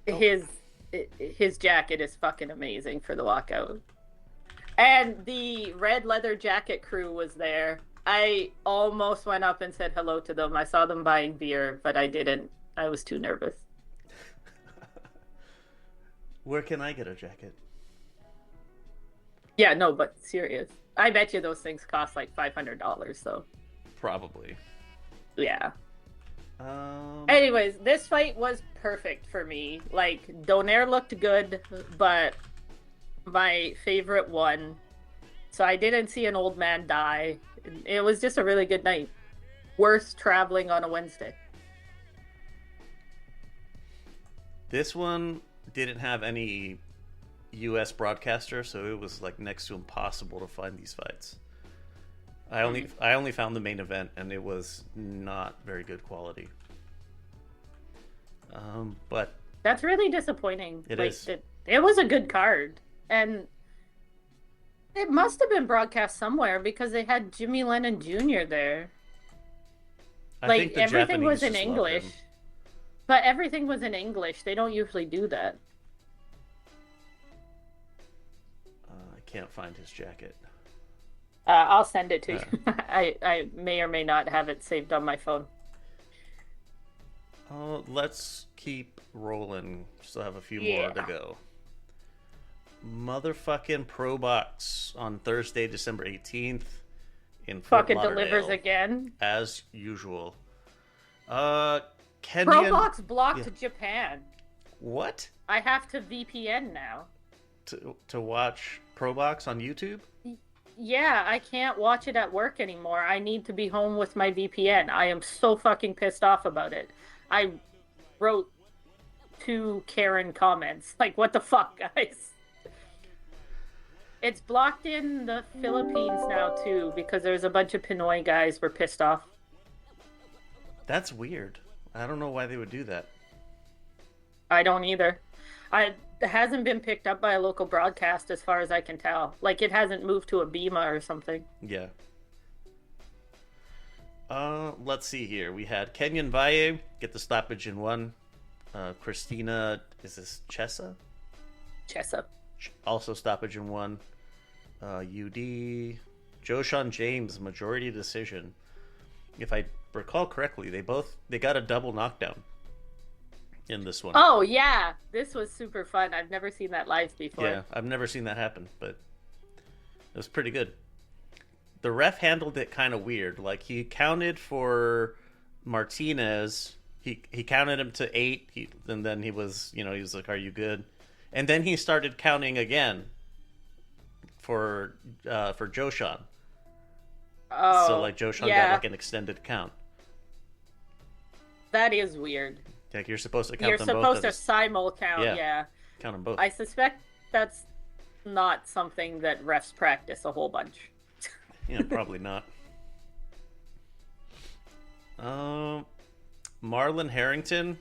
His jacket is fucking amazing for the walkout. And the red leather jacket crew was there. I almost went up and said hello to them. I saw them buying beer, but I didn't. I was too nervous. Where can I get a jacket? Yeah, no, but serious. I bet you those things cost like $500, so. Probably. Yeah. Anyways, this fight was perfect for me. Like, Donaire looked good, but my favorite won. So I didn't see an old man die. It was just a really good night. Worth traveling on a Wednesday. This one didn't have any U.S. broadcaster, so it was like next to impossible to find these fights. I only found the main event, and it was not very good quality. But that's really disappointing. It is. It was a good card, and it must have been broadcast somewhere because they had Jimmy Lennon Jr. there. I Like, think the everything Japanese was in just love English. him. But everything was in English. They don't usually do that. I can't find his jacket. I'll send it to you. I may or may not have it saved on my phone. Let's keep rolling. Still have a few more to go. Motherfucking ProBox on Thursday, December 18th in Fort Fucking Lauderdale, delivers again. as usual. ProBox blocked Japan. What? I have to VPN now. To watch ProBox on YouTube? Yeah, I can't watch it at work anymore. I need to be home with my VPN. I am so fucking pissed off about it. I wrote 2 Karen comments. Like, what the fuck, guys? It's blocked in the Philippines now, too, because there's a bunch of Pinoy guys were pissed off. That's weird. I don't know why they would do that. I don't either. It hasn't been picked up by a local broadcast as far as I can tell. Like, it hasn't moved to a Bima or something. Yeah. Let's see here. We had Kenyon Valle get the stoppage in 1. Christina, is this Chessa? Chessa. Also stoppage in 1. UD. Joshawn James, majority decision. If I recall correctly, they got a double knockdown in this one. Oh, yeah. This was super fun. I've never seen that live before. Yeah, I've never seen that happen, but it was pretty good. The ref handled it kind of weird. Like, he counted for Martinez. He counted him to 8, and then he was like, "Are you good?" And then he started counting again for Joshawn. Oh, so like Joshawn yeah. got like an extended count. That is weird. Like, you're supposed to count You're them supposed both. to simul count, yeah. Count them both. I suspect that's not something that refs practice a whole bunch. Yeah, probably not. Marlon Harrington,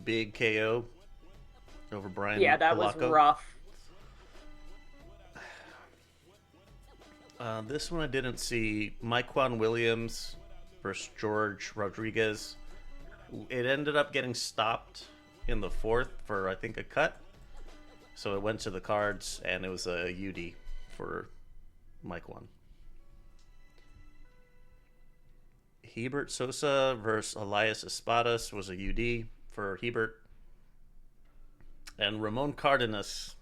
big KO over Brian. Yeah, that was Palaco. rough. This one I didn't see. Mikewan Williams versus George Rodriguez. It ended up getting stopped in the 4th for, I think, a cut. So it went to the cards, and it was a UD for Mikewan. Hebert Sosa versus Elias Espadas was a UD for Hebert. And Ramon Cardenas,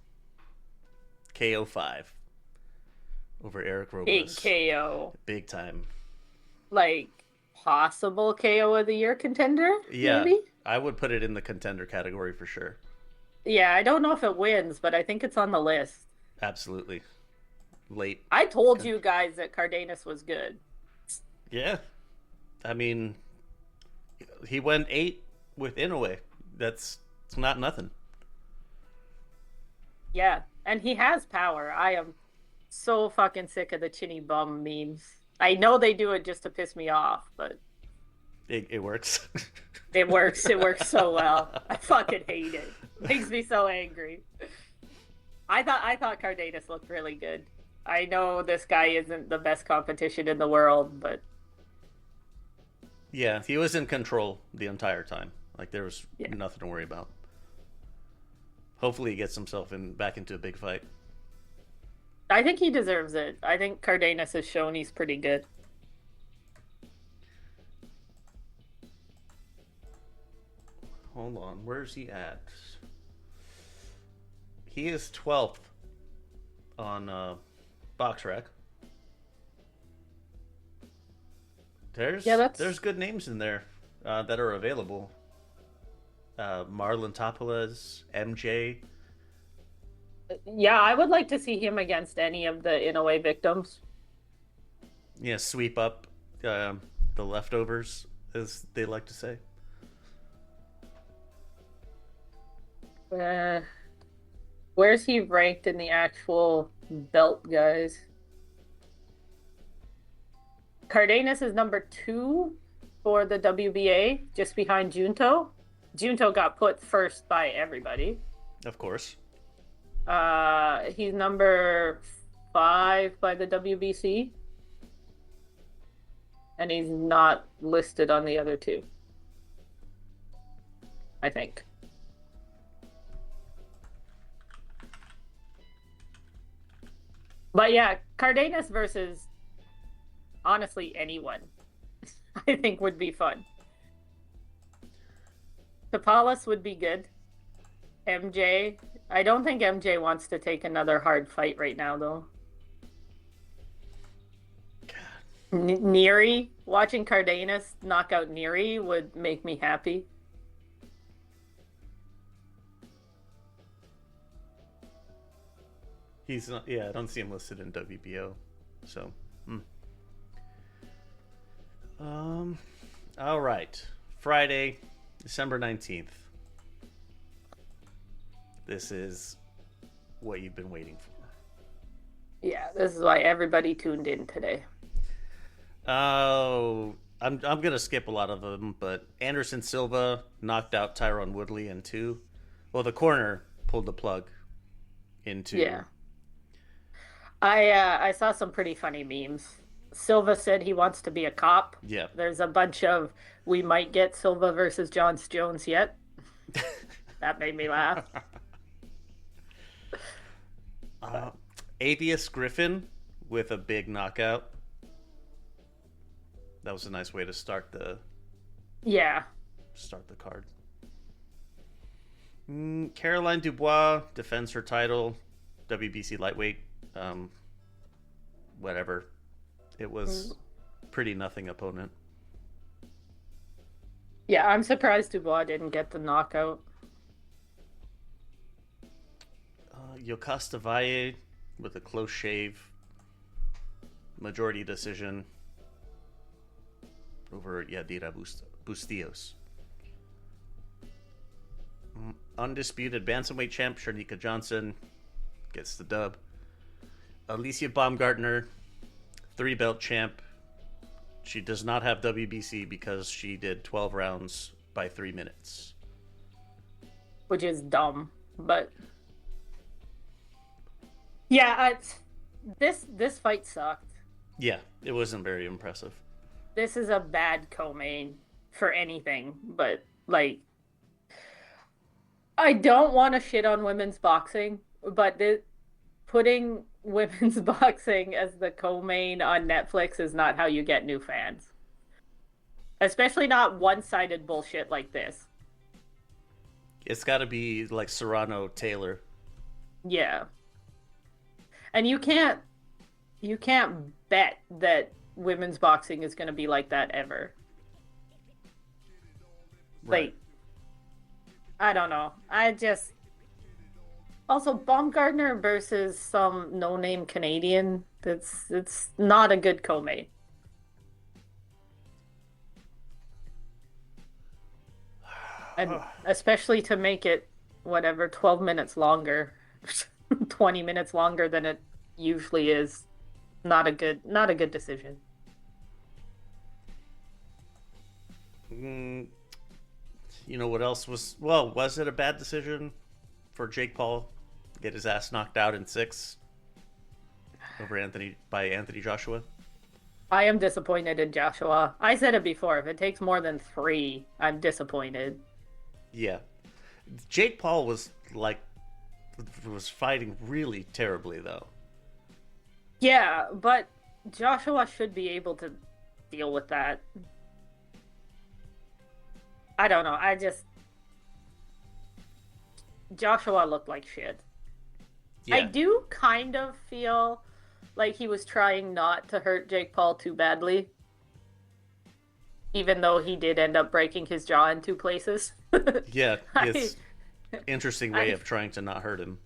KO 5 over Eric Robles. Big KO. Big time. Like, possible KO of the year contender? Yeah, maybe? I would put it in the contender category for sure. Yeah, I don't know if it wins, but I think it's on the list. Absolutely. Late. I told you guys that Cardenas was good. Yeah. I mean, he went 8 with Inoue. It's not nothing. Yeah, and he has power. I am so fucking sick of the chinny bum memes. I know they do it just to piss me off, but It works. it works. It works so well. I fucking hate it. Makes me so angry. I thought Cardenas looked really good. I know this guy isn't the best competition in the world, but Yeah, he was in control the entire time. Like, there was Yeah. nothing to worry about. Hopefully he gets himself back into a big fight. I think he deserves it. I think Cardenas has shown he's pretty good. Hold on, where's he at? He is 12th on BoxRec. There's good names in there that are available. Marlon Topolas, MJ. Yeah, I would like to see him against any of the Inoue victims. Yeah, sweep up the leftovers, as they like to say. Where's he ranked in the actual belt, guys? Cardenas is number 2 for the WBA, just behind Junto. Junto got put first by everybody. Of course. He's number 5 by the WBC. And he's not listed on the other 2. I think. But yeah, Cardenas versus honestly anyone, I think would be fun. Topalas would be good. MJ, I don't think MJ wants to take another hard fight right now, though. Neri, watching Cardenas knock out Neri would make me happy. He's not. Yeah, I don't see him listed in WBO. So, all right. Friday, December 19th. This is what you've been waiting for. Yeah, this is why everybody tuned in today. Oh, I'm gonna skip a lot of them, but Anderson Silva knocked out Tyron Woodley in 2. Well, the corner pulled the plug in 2. Yeah. I saw some pretty funny memes. Silva said he wants to be a cop. Yeah. There's a bunch of we might get Silva versus John Jones yet. That made me laugh. Avius Griffin with a big knockout. That was a nice way to start the card. Caroline Dubois defends her title, WBC lightweight. Whatever. It was pretty nothing opponent. Yeah, I'm surprised Dubois didn't get the knockout. Yocasta Valle with a close shave. Majority decision over Yadira Bustillos. Undisputed bantamweight champ Sharnika Johnson gets the dub. Alicia Baumgartner, 3-belt champ. She does not have WBC because she did 12 rounds by 3 minutes. Which is dumb, but yeah, this fight sucked. Yeah, it wasn't very impressive. This is a bad co-main for anything, but like, I don't want to shit on women's boxing, but putting women's boxing as the co-main on Netflix is not how you get new fans. Especially not one-sided bullshit like this. It's got to be like Serrano Taylor. Yeah. And you can't bet that women's boxing is going to be like that ever. Right. Like, I don't know. Also, Baumgartner versus some no-name Canadian. It's not a good co-main. And especially to make it, 12 minutes longer, 20 minutes longer than it usually is. Not a good decision. You know what else was it a bad decision for Jake Paul get his ass knocked out in 6 over Anthony Joshua. I am disappointed in Joshua. I said it before. If it takes more than 3, I'm disappointed. Yeah. Jake Paul was fighting really terribly, though. Yeah, but Joshua should be able to deal with that. I don't know. Joshua looked like shit. Yeah. I do kind of feel like he was trying not to hurt Jake Paul too badly. Even though he did end up breaking his jaw in 2 places. Yeah, it's interesting way of trying to not hurt him.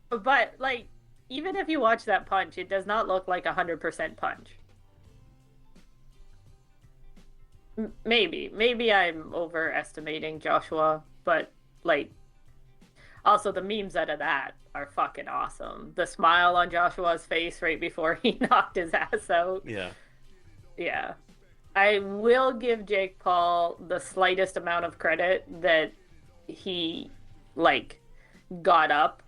But, like, even if you watch that punch, it does not look like 100% punch. Maybe I'm overestimating Joshua, but, like, also the memes out of that are fucking awesome. The smile on Joshua's face right before he knocked his ass out. Yeah. Yeah. I will give Jake Paul the slightest amount of credit that he, like, got up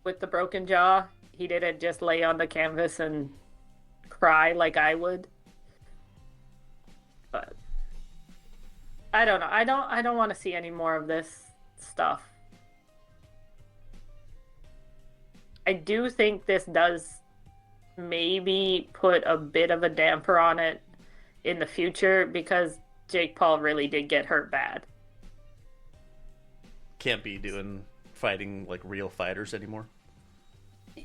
with the broken jaw. He didn't just lay on the canvas and cry like I would. But I don't know. I don't want to see any more of this stuff. I do think this does maybe put a bit of a damper on it in the future because Jake Paul really did get hurt bad. Can't be fighting like real fighters anymore.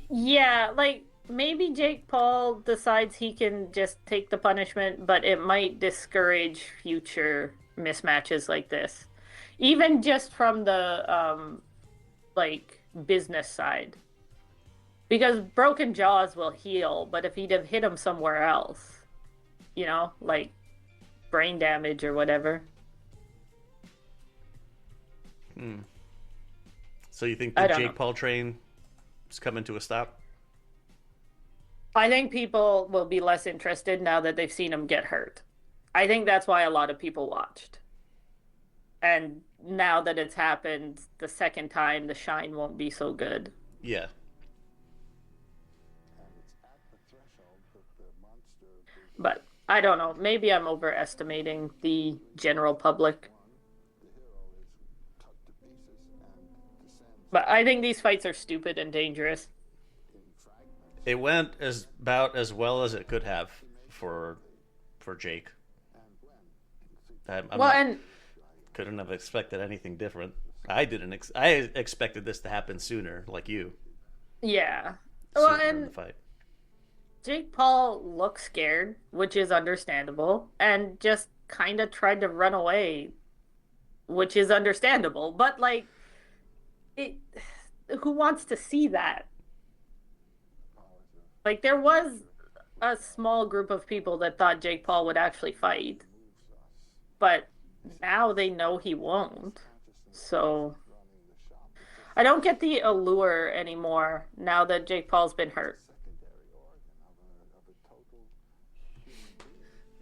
Yeah, like maybe Jake Paul decides he can just take the punishment, but it might discourage future mismatches like this. Even just from the like business side. Because broken jaws will heal, but if he'd have hit him somewhere else, you know, like brain damage or whatever. So you think the Jake Paul train is coming to a stop? I think people will be less interested now that they've seen him get hurt. I think that's why a lot of people watched. And now that it's happened the second time, the shine won't be so good. Yeah. But I don't know. Maybe I'm overestimating the general public. But I think these fights are stupid and dangerous. It went about as well as it could have for Jake. Couldn't have expected anything different. I didn't. I expected this to happen sooner, like you. Yeah. Sooner Well, in the fight. Jake Paul looked scared, which is understandable, and just kind of tried to run away, which is understandable. But, like, who wants to see that? Like, there was a small group of people that thought Jake Paul would actually fight. But now they know he won't. So I don't get the allure anymore now that Jake Paul's been hurt.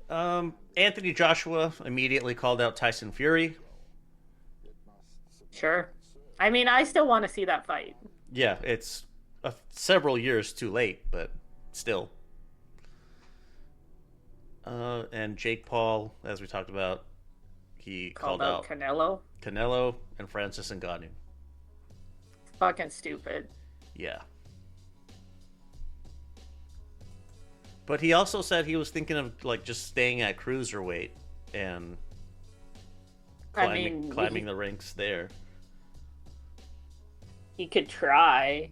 Anthony Joshua immediately called out Tyson Fury. Sure. I mean, I still want to see that fight. Yeah, it's several years too late, but still. And Jake Paul, as we talked about, he called out Canelo and Francis Ngannou. Fucking stupid. Yeah. But he also said he was thinking of like just staying at cruiserweight and climbing the ranks there. He could try.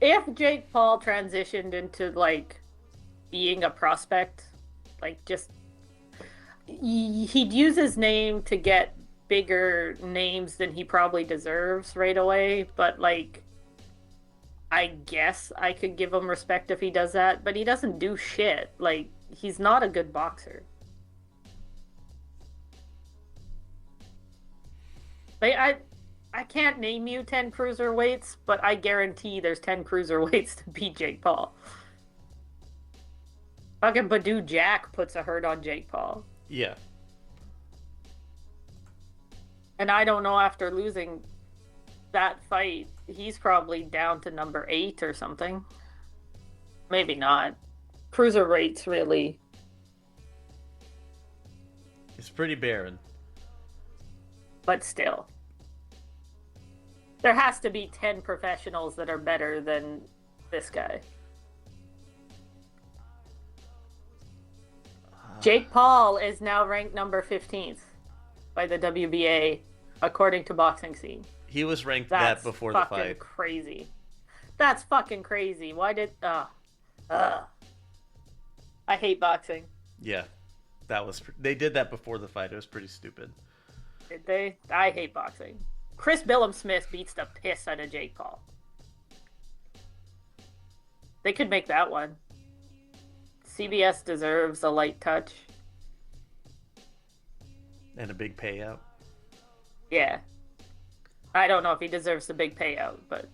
If Jake Paul transitioned into like being a prospect, like just he'd use his name to get bigger names than he probably deserves right away, but like I guess I could give him respect if he does that, but he doesn't do shit. Like, he's not a good boxer. Like, I can't name you 10 cruiserweights, but I guarantee there's 10 cruiserweights to beat Jake Paul. Fucking Badou Jack puts a hurt on Jake Paul. Yeah. And I don't know after losing that fight, he's probably down to number 8 or something. Maybe not. Cruiserweight's really... It's pretty barren. But still. There has to be 10 professionals that are better than this guy. Jake Paul is now ranked number 15th by the WBA, according to Boxing Scene. He was ranked That's that before the fucking fight. crazy. That's fucking crazy. Why did... I hate boxing. Yeah. They did that before the fight. It was pretty stupid. Did they? I hate boxing. Chris Billum-Smith beats the piss out of Jake Paul. They could make that one. CBS deserves a light touch. And a big payout. Yeah. I don't know if he deserves the big payout, but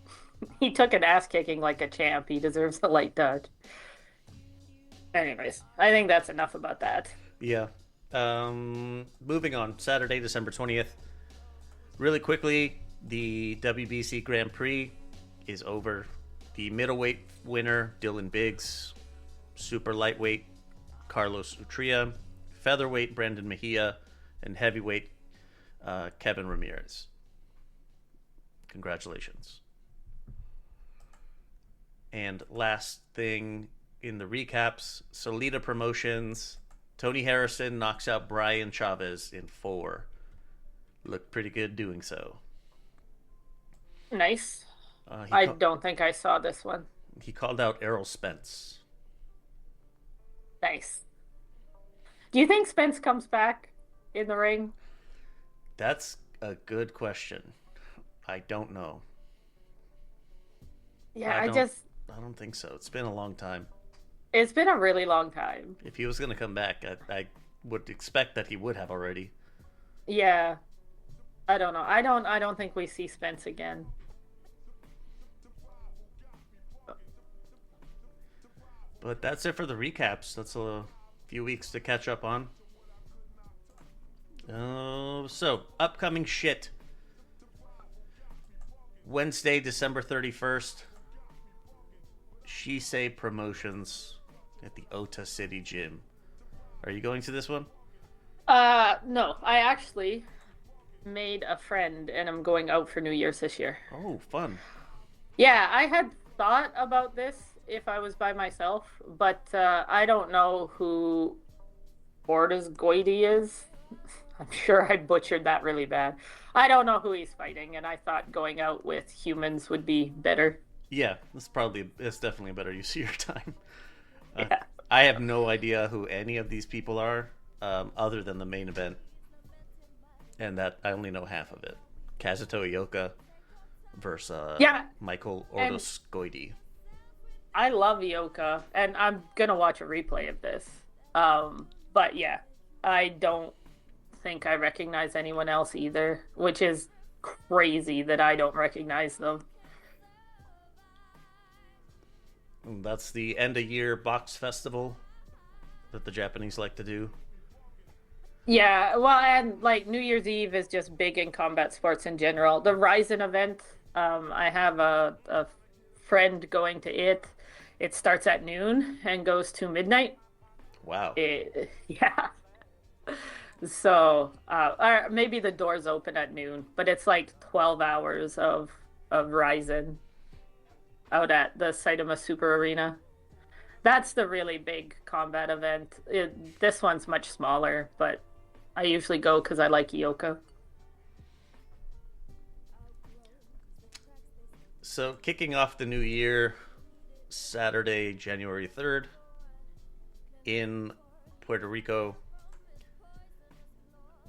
he took an ass kicking like a champ. He deserves a light touch. Anyways, I think that's enough about that. Yeah. Moving on. Saturday, December 20th. Really quickly, the WBC Grand Prix is over. The middleweight winner, Dylan Biggs. Super lightweight, Carlos Utria. Featherweight, Brandon Mejia. And heavyweight, Kevin Ramirez. Congratulations. And last thing in the recaps, Solita Promotions. Tony Harrison knocks out Brian Chavez in 4. Looked pretty good doing so. Nice. I don't think I saw this one. He called out Errol Spence. Nice. Do you think Spence comes back in the ring? That's a good question. I don't know. Yeah, I don't think so. It's been a long time. It's been a really long time. If he was going to come back, I would expect that he would have already. Yeah. I don't know. I don't think we see Spence again. But that's it for the recaps. That's a few weeks to catch up on. So, upcoming shit. Wednesday, December 31st. Shisei Promotions at the Ota City Gym. Are you going to this one? No. I actually made a friend and I'm going out for New Year's this year. Oh, fun. Yeah, I had thought about this if I was by myself, but I don't know who Bordas Goiti is. I'm sure I butchered that really bad. I don't know who he's fighting, and I thought going out with humans would be better. Yeah, it's definitely a better use of your time. Yeah. I have no idea who any of these people are, other than the main event, and that I only know half of it. Kazuto Ioka versus Michael Ordos Goiti. I love Ioka, and I'm gonna watch a replay of this. But yeah, I don't think I recognize anyone else either, which is crazy that I don't recognize them. That's the end of year box festival that the Japanese like to do. Yeah, well, and like New Year's Eve is just big in combat sports in general. The Ryzen event, I have a friend going to it. It starts at noon and goes to midnight. Wow. Yeah. So, or maybe the doors open at noon, but it's like 12 hours of Ryzen out at the Saitama Super Arena. That's the really big combat event. This one's much smaller, but I usually go because I like Ioka. So, kicking off the new year, Saturday, January 3rd, in Puerto Rico,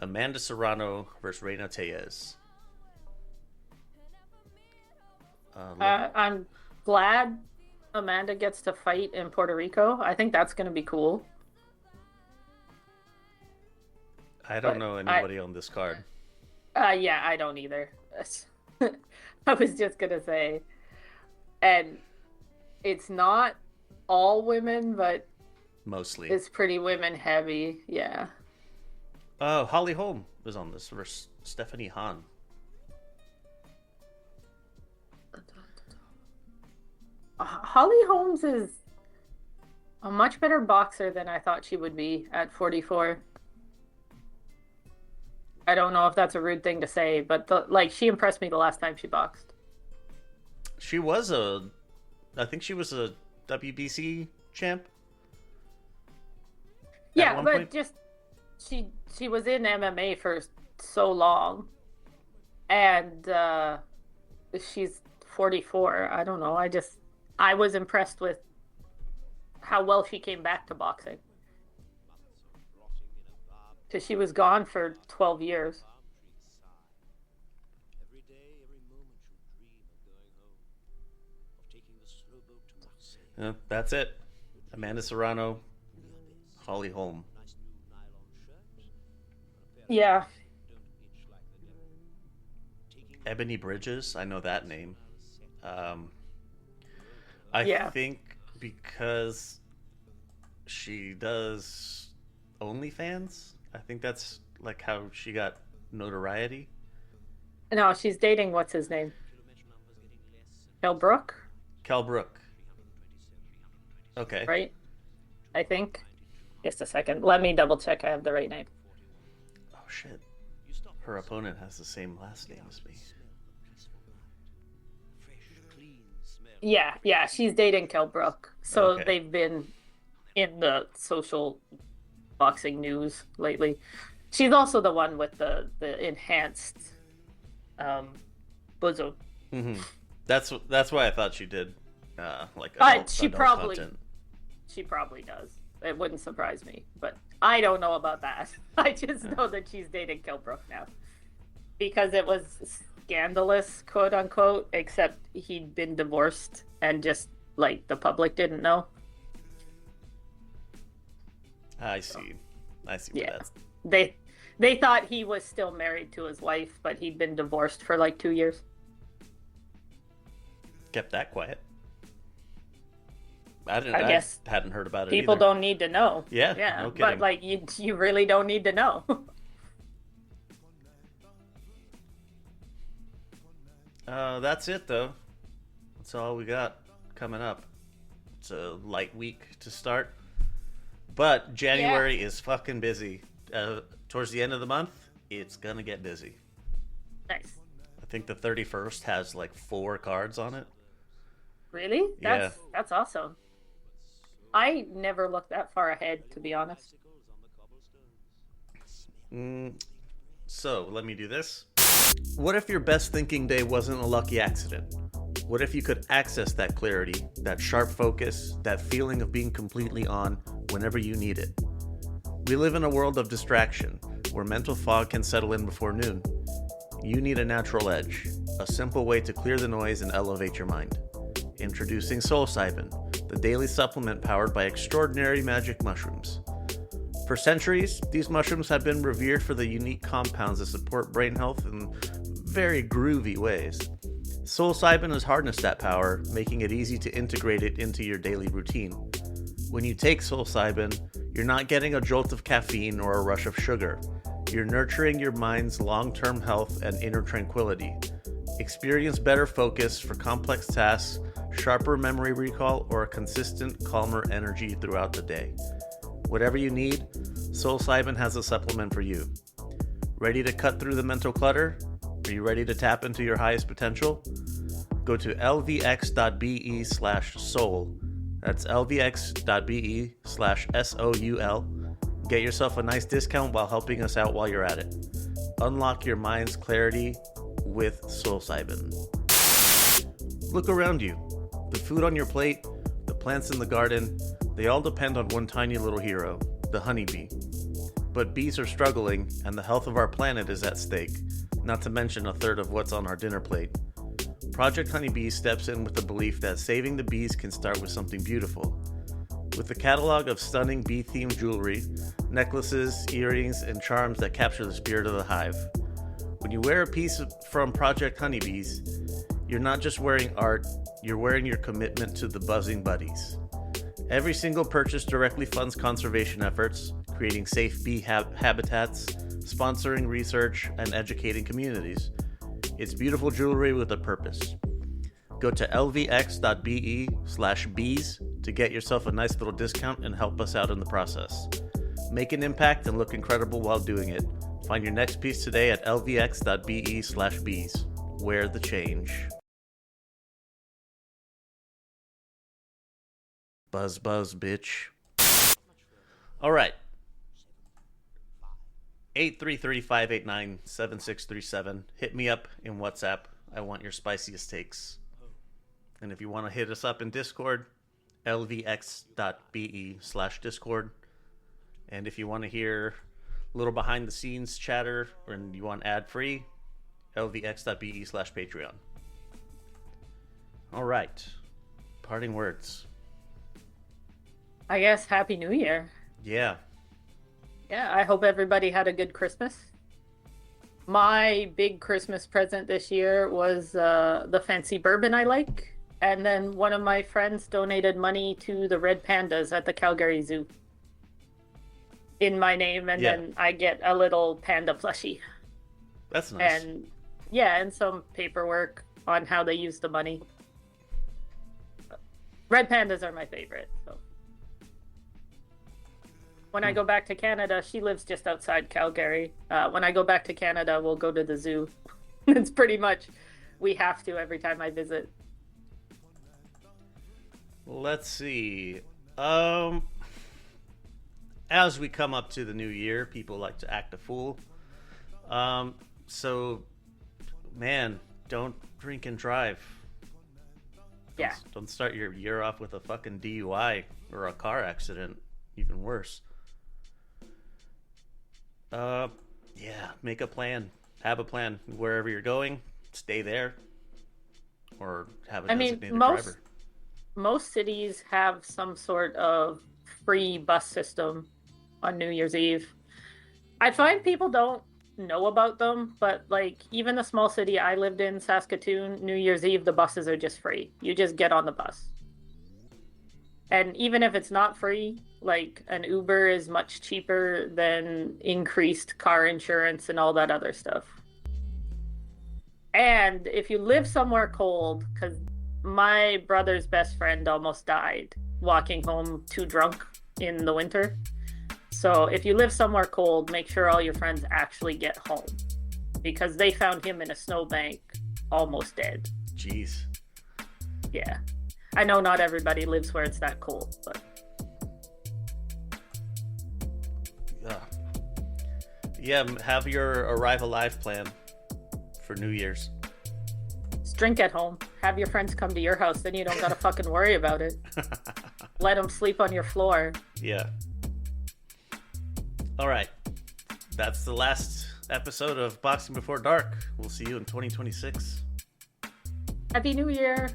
Amanda Serrano versus Reina Tellez. I'm glad Amanda gets to fight in Puerto Rico. I think that's going to be cool. I don't know anybody on this card. Yeah, I don't either. I was just going to say, and it's not all women, but mostly. It's pretty women heavy, yeah. Holly Holm was on this versus Stephanie Hahn. Holly Holmes is a much better boxer than I thought she would be at 44. I don't know if that's a rude thing to say, but she impressed me the last time she boxed. I think she was a WBC champ. Yeah, but point. Just she was in MMA for so long, and she's 44. I don't know. I was impressed with how well she came back to boxing. Because she was gone for 12 years. That's it. Amanda Serrano, Holly Holm. Yeah. Ebony Bridges, I know that name. I think because she does OnlyFans, I think that's like how she got notoriety. No, she's dating what's his name? Kell Brook? Kell Brook. Okay. Right? I think. Just a second. Let me double check I have the right name. Oh shit. Her opponent has the same last name as me. Yeah, she's dating Kell Brook. So They've been in the social boxing news lately. She's also the one with the enhanced bosom. Mm-hmm. That's why I thought she did she probably does. It wouldn't surprise me, but I don't know about that. I just know that she's dating Kell Brook now because it was scandalous, quote unquote, except he'd been divorced and just like the public didn't know. I see. Yeah, they thought he was still married to his wife, but he'd been divorced for like 2 years. Kept that quiet. I guess hadn't heard about it. People either. Don't need to know. Yeah, no kidding. But like you really don't need to know. That's it though. That's all we got coming up. It's a light week to start, but January is fucking busy. Towards the end of the month, it's gonna get busy. Nice. I think the 31st has like 4 cards on it. Really? That's awesome. I never looked that far ahead, to be honest. So, let me do this. What if your best thinking day wasn't a lucky accident? What if you could access that clarity, that sharp focus, that feeling of being completely on whenever you need it? We live in a world of distraction, where mental fog can settle in before noon. You need a natural edge, a simple way to clear the noise and elevate your mind. Introducing psilocybin, the daily supplement powered by extraordinary magic mushrooms. For centuries, these mushrooms have been revered for the unique compounds that support brain health in very groovy ways. Psilocybin has harnessed that power, making it easy to integrate it into your daily routine. When you take psilocybin, you're not getting a jolt of caffeine or a rush of sugar. You're nurturing your mind's long-term health and inner tranquility. Experience better focus for complex tasks, sharper memory recall, or a consistent, calmer energy throughout the day. Whatever you need, psilocybin has a supplement for you. Ready to cut through the mental clutter? Are you ready to tap into your highest potential? Go to lvx.be/soul. That's lvx.be/soul. Get yourself a nice discount while helping us out while you're at it. Unlock your mind's clarity with psilocybin. Look around you. The food on your plate, the plants in the garden, they all depend on one tiny little hero, the honeybee. But bees are struggling, and the health of our planet is at stake, not to mention a third of what's on our dinner plate. Project Honeybee steps in with the belief that saving the bees can start with something beautiful. With a catalog of stunning bee-themed jewelry, necklaces, earrings, and charms that capture the spirit of the hive. When you wear a piece from Project Honeybees, you're not just wearing art, you're wearing your commitment to the buzzing buddies. Every single purchase directly funds conservation efforts, creating safe bee habitats, sponsoring research, and educating communities. It's beautiful jewelry with a purpose. Go to lvx.be/bees to get yourself a nice little discount and help us out in the process. Make an impact and look incredible while doing it. Find your next piece today at lvx.be/bees. Wear the change. Buzz, buzz, bitch. All right. 833-589-7637. Hit me up in WhatsApp. I want your spiciest takes. And if you want to hit us up in Discord, lvx.be/discord. And if you want to hear a little behind the scenes chatter and you want ad free, lvx.be/Patreon. All right. Parting words. I guess Happy New Year. Yeah. Yeah, I hope everybody had a good Christmas. My big Christmas present this year was the fancy bourbon I like. And then one of my friends donated money to the red pandas at the Calgary Zoo in my name. And then I get a little panda plushie. That's nice. And yeah, and some paperwork on how they use the money. Red pandas are my favorite. So when I go back to Canada, she lives just outside Calgary. When I go back to Canada, we'll go to the zoo. It's pretty much, we have to every time I visit. Let's see. As we come up to the new year, people like to act a fool. So, man, don't drink and drive. Yeah. Don't start your year off with a fucking DUI or a car accident. Even worse. Yeah, make a plan. Have a plan. Wherever you're going, stay there. Or have a designated driver. Most cities have some sort of free bus system on New Year's Eve. I find people don't know about them, but like even the small city I lived in, Saskatoon, New Year's Eve, the buses are just free. You just get on the bus. And even if it's not free, like an Uber is much cheaper than increased car insurance and all that other stuff. And if you live somewhere cold, because my brother's best friend almost died walking home too drunk in the winter. So if you live somewhere cold, make sure all your friends actually get home, because they found him in a snowbank almost dead. Jeez. Yeah. I know not everybody lives where it's that cold, but yeah, have your arrive alive plan for New Year's. just drink at home. Have your friends come to your house, then you don't gotta fucking worry about it. Let them sleep on your floor. Yeah. All right. That's the last episode of Boxing Before Dark. We'll see you in 2026. Happy New Year.